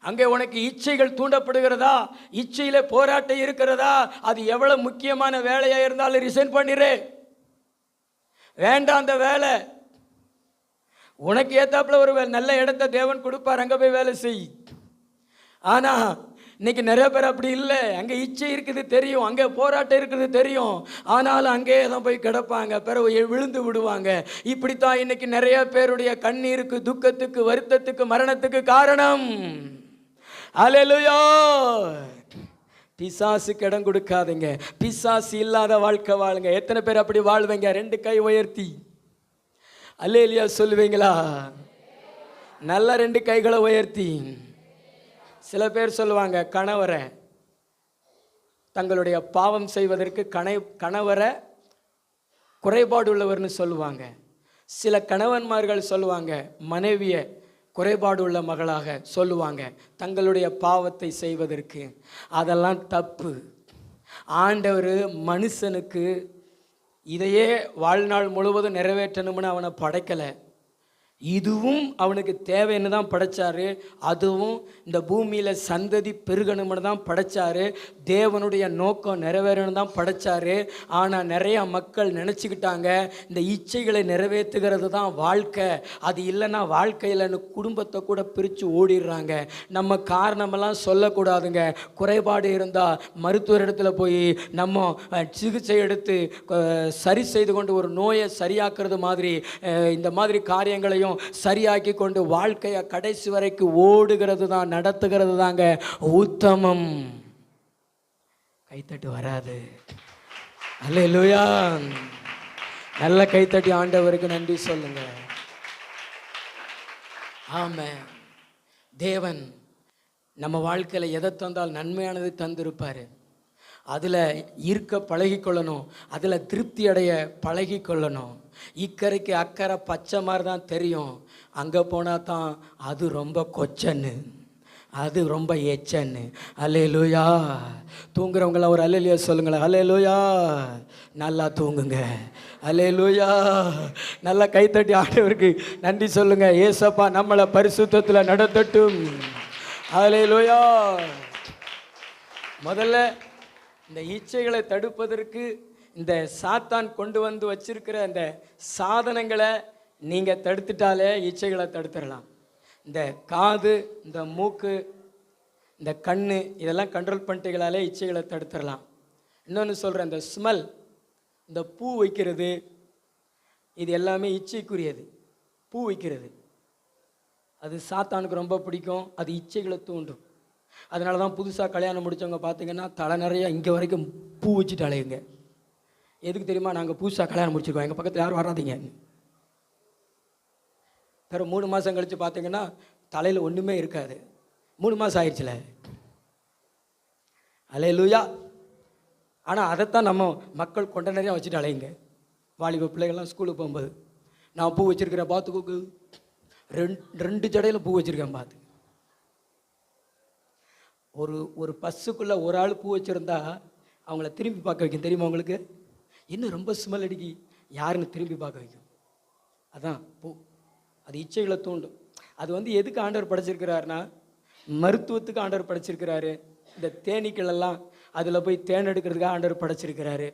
அங்கே உனக்கு இச்சைகள் தூண்டப்படுகிறதா, இச்சையில போராட்டம் இருக்கிறதா, அது எவ்வளவு முக்கியமான வேலையா இருந்தாலும் ரிசைன் பண்ணிரு. வேண்டாம் அந்த வேலை. உனக்கு ஏத்தாப்புல ஒரு நல்ல இடத்தை தேவன் கொடுப்பார், அங்க போய் வேலை செய். ஆனா இன்னைக்கு நிறைய பேர் அப்படி இல்லை. அங்கே இச்சை இருக்குது தெரியும், அங்கே போராட்டம் இருக்குது தெரியும், ஆனாலும் அங்கே தான் போய் கிடப்பாங்க, பிறகு விழுந்து விடுவாங்க. இப்படித்தான் இன்னைக்கு நிறைய பேருடைய கண்ணீருக்கு, துக்கத்துக்கு, வருத்தத்துக்கு, மரணத்துக்கு காரணம். அல்லேலூயா. பிசாசுக்கு இடம் கொடுக்காதீங்க. பிசாசு இல்லாத வாழ்க்கை வாழுங்க. எத்தனை பேர் அப்படி வாழ்வீங்க? 2 கை உயர்த்தி அல்லேலூயா சொல்லுவீங்களா? நல்ல 2 கைகளை உயர்த்தி. சில பேர் சொல்லுவாங்க கணவரை தங்களுடைய பாவம் செய்வதற்கு கணவரை குறைபாடு உள்ளவர்னு சொல்லுவாங்க. சில கணவன்மார்கள் சொல்லுவாங்க மனைவியை குறைபாடு உள்ள மகளாக சொல்லுவாங்க தங்களுடைய பாவத்தை செய்வதற்கு. அதெல்லாம் தப்பு. ஆண்டவர் மனுஷனுக்கு இதையே வாழ்நாள் முழுவதும் நிறைவேற்றணும்னு அவனை படைக்கலை. இதுவும் அவனுக்கு தேவைன்னு தான் படைச்சாரு. அதுவும் இந்த பூமியில் சந்ததி பெருகணும்னு தான் படைச்சாரு. தேவனுடைய நோக்கம் நிறைவேறணும் தான் படைச்சாரு. ஆனால் நிறைய மக்கள் நினச்சிக்கிட்டாங்க இந்த இச்சைகளை நிறைவேற்றுகிறது தான் வாழ்க்கை, அது இல்லைன்னா வாழ்க்கை இல்லைன்னு குடும்பத்தை கூட பிரித்து ஓடிடுறாங்க. நம்ம காரணமெல்லாம் சொல்லக்கூடாதுங்க. குறைபாடு இருந்தால் மருத்துவர் இடத்துல போய் நம்ம சிகிச்சை எடுத்து சரி செய்து கொண்டு ஒரு நோயை சரியாக்குறது மாதிரி இந்த மாதிரி காரியங்களையும் சரியாக்கி கொண்டு வாழ்க்கையை கடைசி வரைக்கும் ஓடுகிறது தான், நடத்துகிறது தாங்க உத்தமம். கைத்தட்டு வராது. அல்லேலூயா. நல்ல கைத்தட்டி ஆண்டவருக்கு நன்றி சொல்லுங்க. ஆமென். தேவன் நம்ம வாழ்க்கையில் எதை தந்தால் நன்மையானதை தந்திருப்பார். அதில் இருக்க பழகிக்கொள்ளணும், அதில் திருப்தி அடைய பழகிக்கொள்ளணும். இக்கரைக்கு அக்கறை பச்சை மாதிரி தான் தெரியும், அங்கே போனால் தான் அது ரொம்ப கொச்சன்னு, அது ரொம்ப எச்சன்னு. அல்லேலூயா. தூங்குறவங்களாம் ஒரு அல்லேலூயா சொல்லுங்களேன். அல்லேலூயா. நல்லா தூங்குங்க. அல்லேலூயா. நல்லா கைத்தட்டி ஆண்டவருக்கு நன்றி சொல்லுங்க. ஏசப்பா நம்மளை பரிசுத்தத்தில் நடத்தட்டும். அல்லேலூயா. முதல்ல இந்த இச்சைகளை தடுப்பதற்கு இந்த சாத்தான் கொண்டு வந்து வச்சிருக்கிற இந்த சாதனங்களை நீங்கள் தடுத்துட்டாலே இச்சைகளை தடுத்துடலாம். இந்த காது, இந்த மூக்கு, இந்த கண், இதெல்லாம் கண்ட்ரோல் பண்ணிட்டீங்களாலே இச்சைகளை தடுத்துடலாம். இன்னொன்று சொல்கிறேன், இந்த ஸ்மெல், இந்த பூ வைக்கிறது, இது எல்லாமே இச்சைக்குரியது. பூ வைக்கிறது அது சாத்தானுக்கு ரொம்ப பிடிக்கும், அது இச்சைகளை தூண்டும். அதனால தான் புதுசாக கல்யாணம் முடித்தவங்க பார்த்தீங்கன்னா தலை நிறைய இங்கே வரைக்கும் பூ வச்சுட்டு அலையுங்க. எதுக்கு தெரியுமா? நாங்கள் புதுசாக கல்யாணம் முடிச்சிருக்கோம், எங்கள் பக்கத்தில் யாரும் வராதிங்க. பிறகு 3 மாதம் கழித்து பார்த்தீங்கன்னா தலையில் ஒன்றுமே இருக்காது. 3 மாதம் ஆயிடுச்சுல. அல்லேலூயா. ஆனால் அதைத்தான் நம்ம மக்கள் கொண்ட நிறையா வச்சுட்டு அலையுங்க. வாலிப பிள்ளைகள்லாம் ஸ்கூலுக்கு போகும்போது நான் பூ வச்சுருக்கிறேன் பார்த்துக்கோக்கு, 2 ஜடையில் பூ வச்சுருக்கேன் பார்த்து. ஒரு பஸ்ஸுக்குள்ளே ஒரு ஆள் பூ வச்சுருந்தா அவங்கள திரும்பி பார்க்க வைக்கும். தெரியுமா உங்களுக்கு? இன்னும் ரொம்ப ஸ்மெல் அடிக்கி யாருன்னு திரும்பி பார்க்க வைக்கும். அதான் பூ. அது இச்சைகளை தூண்டும். அது வந்து எதுக்கு ஆண்டவர் படைச்சிருக்கிறாருன்னா, மருத்துவத்துக்கு ஆண்டவர் படைச்சிருக்கிறாரு. இந்த தேனீக்களெல்லாம் அதில் போய் தேன் எடுக்கிறதுக்காக ஆண்டவர் படைச்சிருக்கிறாரு.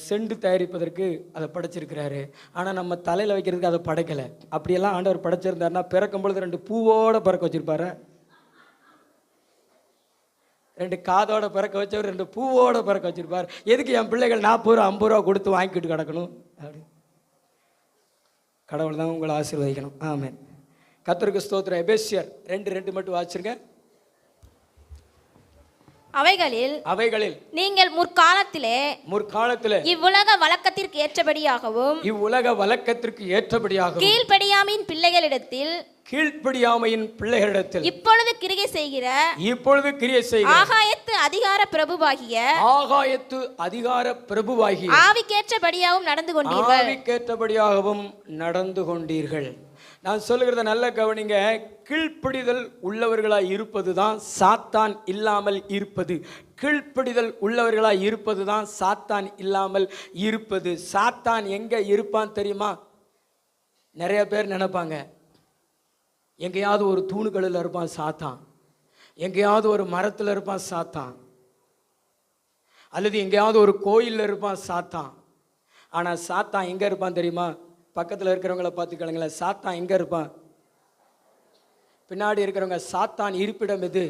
செண்டு தயாரிப்பதற்கு அதை படைச்சிருக்கிறாரு. ஆனால் நம்ம தலையில் வைக்கிறதுக்கு அதை படைக்கலை. அப்படியெல்லாம் ஆண்டவர் படைச்சிருந்தாருன்னா பிறக்கும் பொழுது 2 பூவோடு பிறக்க வச்சுருப்பாரு, 2 காதோட பிறக்க வச்சவர் 2 பூவோட பிறக்க வச்சிருப்பார். எதுக்கு என் பிள்ளைகள் 40 ரூபா 50 ரூபா கொடுத்து வாங்கிக்கிட்டு கிடக்கணும்? அப்படி கடவுள் தான் உங்களை ஆசீர்வதிக்கணும். ஆமென். கர்த்தருக்கு ஸ்தோத்திரம். எபேசியர் 2:2 மட்டும் வாசிச்சிருங்க. அவைகளில் நீங்கள் முற்காலத்திலே இவ்வுலக வழக்கத்திற்கு ஏற்றபடியாகவும் கீழ்ப்படியாமையின் பிள்ளைகளிடத்தில் இப்பொழுது கிரியை செய்கிற ஆகாயத்து அதிகார பிரபுவாகிய ஆவிக்கேற்றபடியாகவும் நடந்து கொண்டீர்கள். நான் சொல்லுகிறத நல்ல கவனிங்க. கீழ்ப்படிதல் உள்ளவர்களாய் இருப்பது தான் சாத்தான் இல்லாமல் இருப்பது. கீழ்ப்படிதல் உள்ளவர்களாய் இருப்பது தான் சாத்தான் இல்லாமல் இருப்பது. சாத்தான் எங்கே இருப்பான் தெரியுமா? நிறைய பேர் நினைப்பாங்க எங்கேயாவது ஒரு தூணுகளில் இருப்பான் சாத்தான், எங்கேயாவது ஒரு மரத்தில் இருப்பான் சாத்தான், அல்லது எங்கேயாவது ஒரு கோயிலில் இருப்பான் சாத்தான். ஆனால் சாத்தான் எங்கே இருப்பான் தெரியுமா? பக்கத்தில் இருக்கிறவங்கள பார்த்துக்கலங்களேன். சாத்தான் எங்கே இருப்பான்? பின்னாடி இருக்கிறவங்க, சாத்தான் இருப்பிடம் எது?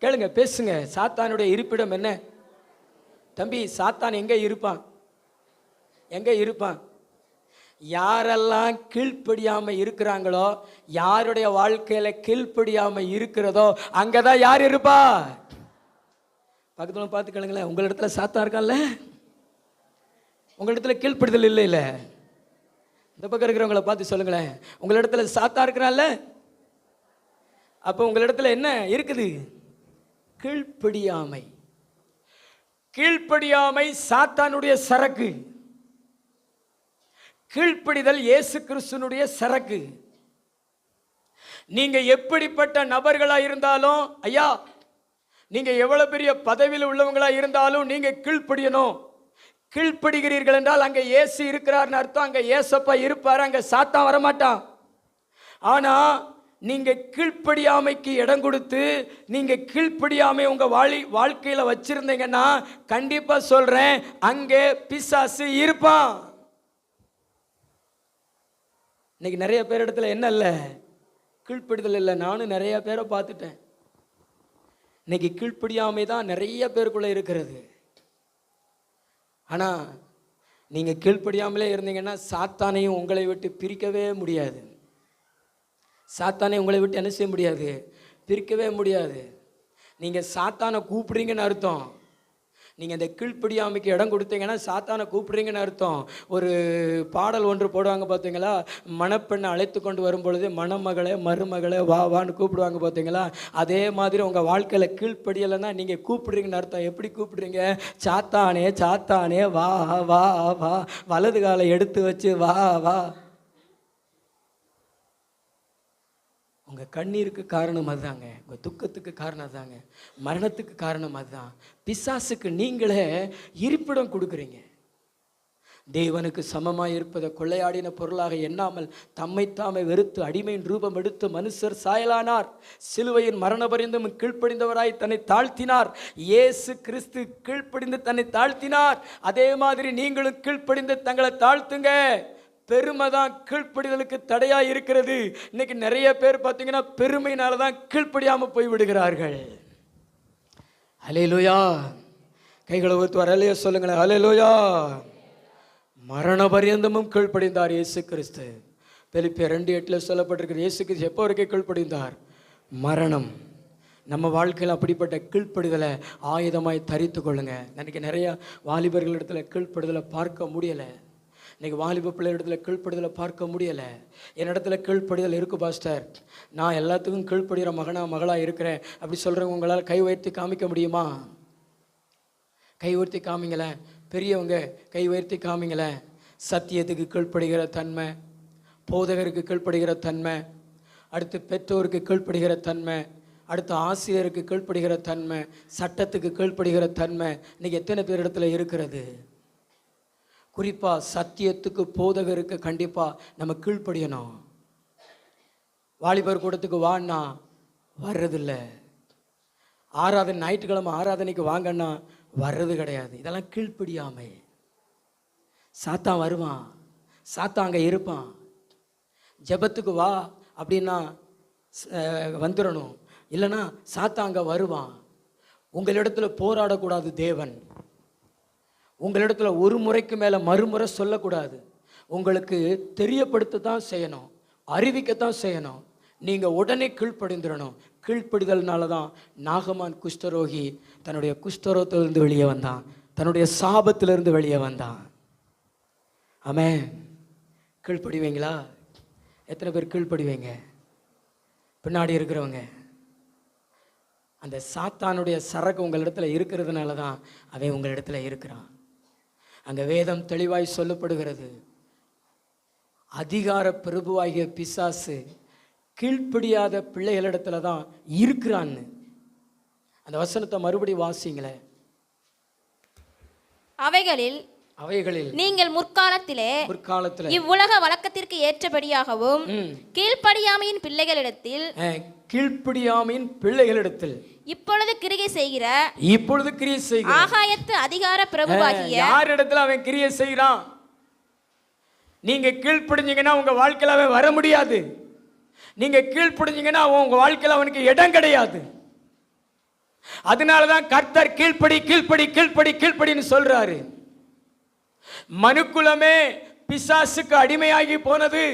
கேளுங்க, பேசுங்க. சாத்தானுடைய இருப்பிடம் என்ன? தம்பி, சாத்தான் எங்கே இருப்பான்? எங்கே இருப்பான்? யாரெல்லாம் கீழ்ப்படியாம இருக்கிறாங்களோ, யாருடைய வாழ்க்கையில கீழ்ப்படியாம இருக்கிறதோ அங்கதான் யார் இருப்பா? பக்கத்துல பார்த்துக்கலுங்களேன். உங்களிடத்துல சாத்தான் இருக்கான்ல, உங்களிடத்துல கீழ்ப்படிதல் இல்லை இல்லை. இந்த பக்கம் இருக்கிறவங்கள பார்த்து சொல்லுங்களேன், உங்களிடத்துல சாத்தான் இருக்கிறான்ல, அப்போ உங்களிடத்துல என்ன இருக்குது? கீழ்ப்படியாமை. கீழ்ப்படியாமை சாத்தானுடைய சரக்கு, கீழ்ப்படிதல் இயேசு கிறிஸ்துனுடைய சரக்கு. நீங்க எப்படிப்பட்ட நபர்களா இருந்தாலும், ஐயா நீங்க எவ்வளவு பெரிய பதவியில் உள்ளவங்களா இருந்தாலும் நீங்க கீழ்ப்படியணும். கீழ்ப்படுகிறீர்கள் என்றால் அங்க இயேசு இருக்கிறார்னு அர்த்தம். அங்க இயேசப்பா இருப்பார், அங்க சாத்தான் வரமாட்டான். ஆனா நீங்க கீழ்ப்படியாமைக்கு இடம் கொடுத்து நீங்க கீழ்ப்படியாமை உங்க வாழ்க்கையில வச்சிருந்தீங்கன்னா கண்டிப்பா சொல்றேன், அங்கே பிசாசு இருப்பான். இன்னைக்கு நிறைய பேர் இடத்துல என்ன இல்லை? கீழ்ப்படிதல் இல்லை. நானும் நிறைய பேரை பார்த்துட்டேன். இன்னைக்கு கீழ்ப்படியாமை தான் நிறைய பேருக்குள்ள இருக்கிறது. ஆனால் நீங்கள் கீழ்ப்படியாமலே இருந்தீங்கன்னா சாத்தானையும் உங்களை விட்டு பிரிக்கவே முடியாது. சாத்தானை உங்களை விட்டு என்ன செய்ய முடியாது? பிரிக்கவே முடியாது. நீங்கள் சாத்தானை கூப்பிடுறீங்கன்னு அர்த்தம். நீங்கள் இந்த கீழ்ப்படியாமைக்கு இடம் கொடுத்தீங்கன்னா சாத்தானை கூப்பிடுறீங்கன்னு அர்த்தம். ஒரு பாடல் ஒன்று போடுவாங்க பார்த்தீங்களா, மணப்பெண்ணை அழைத்து கொண்டு வரும் பொழுது மணமகளே மருமகளே வா வான்னு கூப்பிடுவாங்க பார்த்தீங்களா, அதே மாதிரி உங்கள் வாழ்க்கையில் கீழ்ப்படியலைன்னா நீங்கள் கூப்பிடுறீங்கன்னு அர்த்தம். எப்படி கூப்பிடுறீங்க? சாத்தானே சாத்தானே வா வா வா, வலது காலை எடுத்து வச்சு வா வா. உங்கள் கண்ணீருக்கு காரணம் அதுதாங்க, உங்கள் துக்கத்துக்கு காரணம் அதுதாங்க, மரணத்துக்கு காரணம் அதுதான். பிசாசுக்கு நீங்களே இருப்பிடம் கொடுக்குறீங்க. தேவனுக்கு சமமாய் இருப்பதை கொள்ளையாடின பொருளாக எண்ணாமல் தம்மைத்தாமே வெறுத்து அடிமையின் ரூபம் எடுத்து மனுஷர் சாயலானார். சிலுவையின் மரண பரியந்தம் கீழ்ப்படிந்தவராய் தன்னை தாழ்த்தினார். இயேசு கிறிஸ்து கீழ்ப்படிந்து தன்னை தாழ்த்தினார். அதே மாதிரி நீங்களும் கீழ்ப்படிந்து தங்களை தாழ்த்துங்க. பெருமை தான் கீழ்ப்படிதலுக்கு தடையா இருக்கிறது. இன்னைக்கு நிறைய பேர் பார்த்தீங்கன்னா பெருமையினால தான் கீழ்ப்படியாம போய் விடுகிறார்கள். ஹல்லேலூயா. கைகளை ஊத்துவார் ஹல்லேலூயா சொல்லுங்களேன். ஹல்லேலூயா. மரண பரியந்தமும் கீழ்ப்படிந்தார் இயேசு கிறிஸ்து. பிலிப்பியர் 2:8 சொல்லப்பட்டிருக்கிறது. இயேசு கிறிஸ்து எப்போ வரைக்கும் கீழ்ப்படிந்தார்? மரணம். நம்ம வாழ்க்கையில் அப்படிப்பட்ட கீழ்ப்படிதலை ஆயுதமாய் தரித்து கொள்ளுங்க. எனக்கு நிறைய வாலிபர்களிடத்துல கீழ்ப்படிதலை பார்க்க முடியலை. இன்றைக்கி வாலிப பிள்ளைகளிடத்துல கீழ்ப்படிதலை பார்க்க முடியலை. என்னிடத்துல கீழ்ப்படிதல் இருக்குது பாஸ்டர், நான் எல்லாத்துக்கும் கீழ்ப்படுகிற மகளாக இருக்கிறேன் அப்படி சொல்கிறவங்க உங்களால் கை உயர்த்தி காமிக்க முடியுமா? கை உயர்த்தி காமிங்களேன். பெரியவங்க கை உயர்த்தி காமிங்களேன். சத்தியத்துக்கு கீழ்ப்படுகிற தன்மை, போதகருக்கு கீழ்ப்படுகிற தன்மை, அடுத்து பெற்றோருக்கு கீழ்ப்படுகிற தன்மை, அடுத்து ஆசிரியருக்கு கீழ்ப்படுகிற தன்மை, சட்டத்துக்கு கீழ்ப்படுகிற தன்மை இன்றைக்கி எத்தனை பேர் இடத்துல இருக்கிறது? குறிப்பாக சத்தியத்துக்கு போதகருக்கு கண்டிப்பாக நம்ம கீழ்ப்படியணும். வாலிபர் கூடத்துக்கு வான்னா வர்றதில்ல. ஆராதனை ஞாயிற்றுக்கிழமை ஆராதனைக்கு வாங்கன்னா வர்றது கிடையாது. இதெல்லாம் கீழ்ப்படியாமை. சாத்தான் வருவான், சாத்தான் அங்கே இருப்பான். ஜெபத்துக்கு வா அப்படின்னா வந்துடணும், இல்லைன்னா சாத்தான் அங்கே வருவான். உங்களிடத்துல போராடக்கூடாது தேவன். உங்களிடத்துல ஒரு முறைக்கு மேலே மறுமுறை சொல்லக்கூடாது. உங்களுக்கு தெரியப்படுத்தத்தான் செய்யணும், அறிவிக்கத்தான் செய்யணும். நீங்கள் உடனே கீழ்ப்படிந்துடணும். கீழ்ப்படிதல்னால தான் நாகமான் குஷ்டரோகி தன்னுடைய குஷ்டரோகத்திலிருந்து வெளியே வந்தான், தன்னுடைய சாபத்திலிருந்து வெளியே வந்தான். ஆமென். கீழ்ப்படிவீங்களா? எத்தனை பேர் கீழ்ப்படிவீங்க? பின்னாடி இருக்கிறவங்க. அந்த சாத்தானுடைய சரக்கு உங்களிடத்துல இருக்கிறதுனால தான் அவன் உங்களிடத்துல இருக்கிறான். அங்கே வேதம் தெளிவாய் சொல்லப்படுகிறது, அதிகார பிரபுவாகிய பிசாசு கீழ்ப்படியாத பிள்ளைகளிடத்துல தான் இருக்கிறான்னு. அந்த வசனத்தை மறுபடி வாசிங்களே. அவைகளில் நீங்கள் முற்காலத்திலே இவ்வுலக வழக்கத்திற்கு ஏற்றபடியாகவும் கீழ்ப்படியாமையின் பிள்ளைகளிடத்தில் இப்பொழுது கிரியை செய்கிற ஆகாயத்து அதிகார பிரபுவாகிய யாரிடத்துல அவன் கிரியை செய்கிறான்? நீங்க கீழ்ப்படிஞ்சீங்கன்னா உங்க வாழ்க்கையில அவன் வர முடியாது. நீங்க கீழ்ப்படிஞ்சீங்கன்னா உங்க வாழ்க்கையில அவனுக்கு இடம் கிடையாது. அதனாலதான் கர்த்தர் கீழ்ப்படி கீழ்ப்படி கீழ்ப்படி கீழ்ப்படின்னு சொல்றாரு. மனுக்குலமே பிசாசுக்கு அடிமையாகி போனது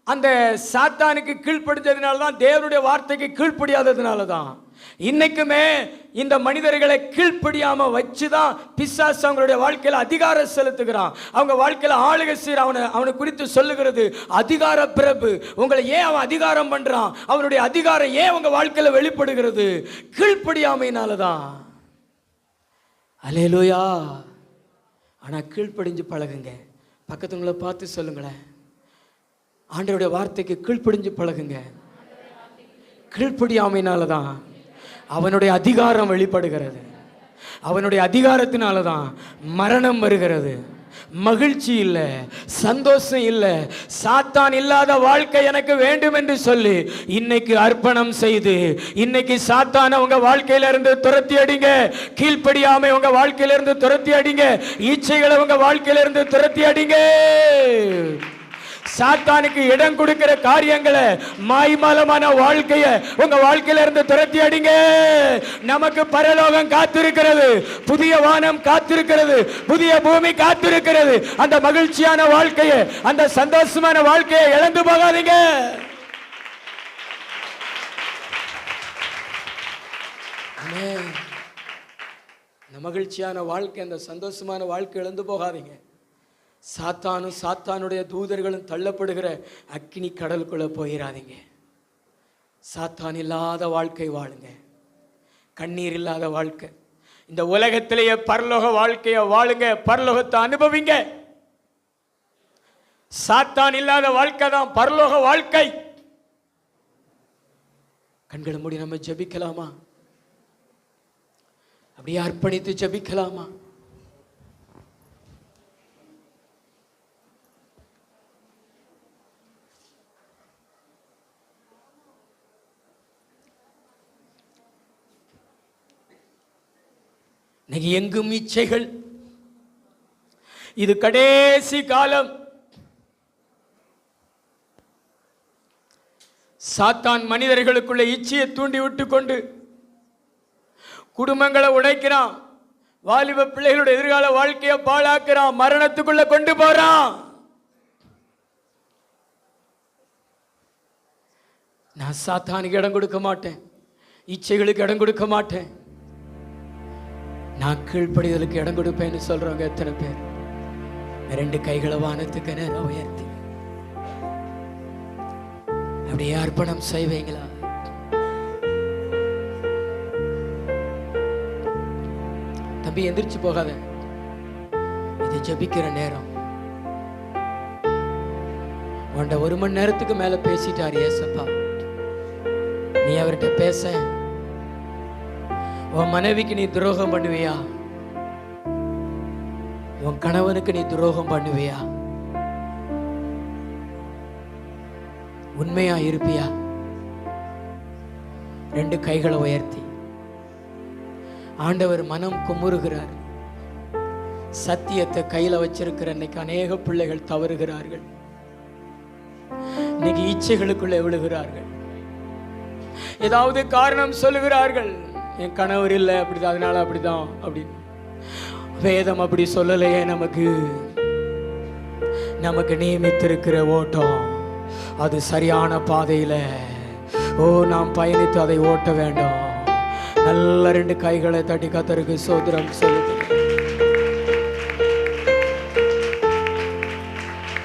அந்த சாத்தானுக்கு கீழ்ப்படிஞ்சதுனால தான், தேவனுடைய வார்த்தைக்கு கீழ்ப்படியாததுனால தான். இன்னைக்குமே இந்த மனிதர்களை கீழ்ப்படியாம வச்சுதான் பிசாசு அவங்களுடைய வாழ்க்கையில அதிகாரம் செலுத்துகிறான், அவங்க வாழ்க்கையில ஆளுகை செய்யறான். அவனை குறித்து சொல்லுகிறது அதிகார பிரபு. உங்களை ஏன் அவன் அதிகாரம் பண்றான்? அவனுடைய அதிகாரம் ஏன் உங்க வாழ்க்கையில வெளிப்படுகிறது? கீழ்ப்படியாமையினாலதான். அல்லேலூயா. ஆனால் கீழ்ப்படிஞ்சு பழகுங்க. பக்கத்துங்களை பார்த்து சொல்லுங்களேன், ஆண்டவருடைய வார்த்தைக்கு கீழ்ப்படிஞ்சு பழகுங்க. கீழ்ப்படியாமையினால தான் அவனுடைய அதிகாரம் வெளிப்படுகிறது. அவனுடைய அதிகாரத்தினால தான் மரணம் வருகிறது. மகிழ்ச்சி இல்லை, சந்தோஷம் இல்லை. சாத்தான் இல்லாத வாழ்க்கை எனக்கு வேண்டும் என்று சொல்லி இன்னைக்கு அர்ப்பணம் செய்து இன்னைக்கு சாத்தான உங்க வாழ்க்கையில இருந்து துரத்தி அடிங்க. கீழ்ப்படியாமை உங்க வாழ்க்கையில இருந்து துரத்தி அடிங்க. ஈச்சைகளை உங்க வாழ்க்கையில இருந்து துரத்தி அடிங்க. சாத்தானுக்கு இடம் கொடுக்கிற காரியங்களை, மாய்மாலமான வாழ்க்கைய உங்க வாழ்க்கையில இருந்து துரத்தி அடிங்க. நமக்கு பரலோகம் காத்திருக்கிறது, புதிய வானம் காத்திருக்கிறது, புதிய பூமி காத்திருக்கிறது. அந்த மகிழ்ச்சியான வாழ்க்கையை, அந்த சந்தோஷமான வாழ்க்கையை இழந்து போகாதீங்க. அந்த மகிழ்ச்சியான வாழ்க்கை, அந்த சந்தோஷமான வாழ்க்கை இழந்து போகாதீங்க. சாத்தானும் சாத்தானுடைய தூதர்களும் தள்ளப்படுகிற அக்கினி கடலுக்குள்ள போயிடாதீங்க. சாத்தான் இல்லாத வாழ்க்கை வாழுங்க, கண்ணீர் இல்லாத வாழ்க்கை. இந்த உலகத்திலேயே பரலோக வாழ்க்கையை வாழுங்க, பரலோகத்தை அனுபவிங்க. சாத்தான் இல்லாத வாழ்க்கை தான் பரலோக வாழ்க்கை. கண்களை மூடி நம்ம ஜெபிக்கலாமா? அப்படியே அர்ப்பணித்து ஜெபிக்கலாமா? இன்னைக்கு எங்கும் இச்சைகள். இது கடைசி காலம். சாத்தான் மனிதர்களுக்குள்ள இச்சையை தூண்டி விட்டு கொண்டு குடும்பங்களை உடைக்கிறான், வாலிப பிள்ளைகளுடைய எதிர்கால வாழ்க்கையை பாழாக்குறான், மரணத்துக்குள்ள கொண்டு போறான். நான் சாத்தானுக்கு இடம் கொடுக்க மாட்டேன், இச்சைகளுக்கு இடம் கொடுக்க மாட்டேன், நான் கீழ்ப்படிதலுக்கு இடம் கொடுப்பேன்னு சொல்றவங்க எத்தனை பேர்? 2 கைகளை வானத்துக்கு நேரம் உயர்த்தி அப்படியே அர்ப்பணம் செய்வீங்களா? தம்பி எந்திரிச்சு போகாத, இது ஜெபிக்கிற நேரம். உன்ட 1 மணி நேரத்துக்கு மேல பேசிட்டார் ஏசப்பா. நீ அவர்கிட்ட பேச, உன் மனைவிக்கு நீ துரோகம் பண்ணுவியா? உன் கணவனுக்கு நீ துரோகம் பண்ணுவியா? உண்மையா இருப்பியா? 2 கைகளை உயர்த்தி ஆண்டவர் மனம் குமுறுகிறார். சத்தியத்தை கையில வச்சிருக்கிற இன்னைக்கு அநேக பிள்ளைகள் தவறுகிறார்கள். இன்னைக்கு இச்சைகளுக்குள்ளே விழுகிறார்கள். ஏதாவது காரணம் சொல்லுகிறார்கள், என் கணவர் இல்லை அப்படிதான், அதனால அப்படிதான் அப்படின்னு. வேதம் அப்படி சொல்லலையே. நமக்கு நியமித்திருக்கிற ஓட்டம் அது சரியான பாதையில நாம் பயணித்து அதை ஓட்ட வேண்டும். நல்ல 2 கைகளை தட்டி கர்த்தருக்கு ஸ்தோத்திரம் சொல்லுங்க.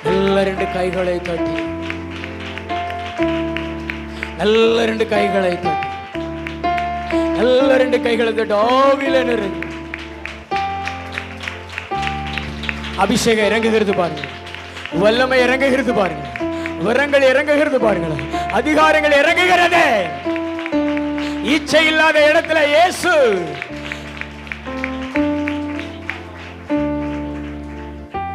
நல்ல 2 கைகளை தட்டி, நல்ல 2 கைகளை தட்டி, நல்ல 2 கைகளை தட்டி ஆவியில நிறைந்து அபிஷேகம் இறங்குகிறது பாருங்க, வல்லமை இறங்குகிறது பாருங்க, வரங்கள் இறங்குகிறது பாருங்களேன், அதிகாரங்கள் இறங்குகிறது. இச்சை இல்லாத இடத்துல இயேசு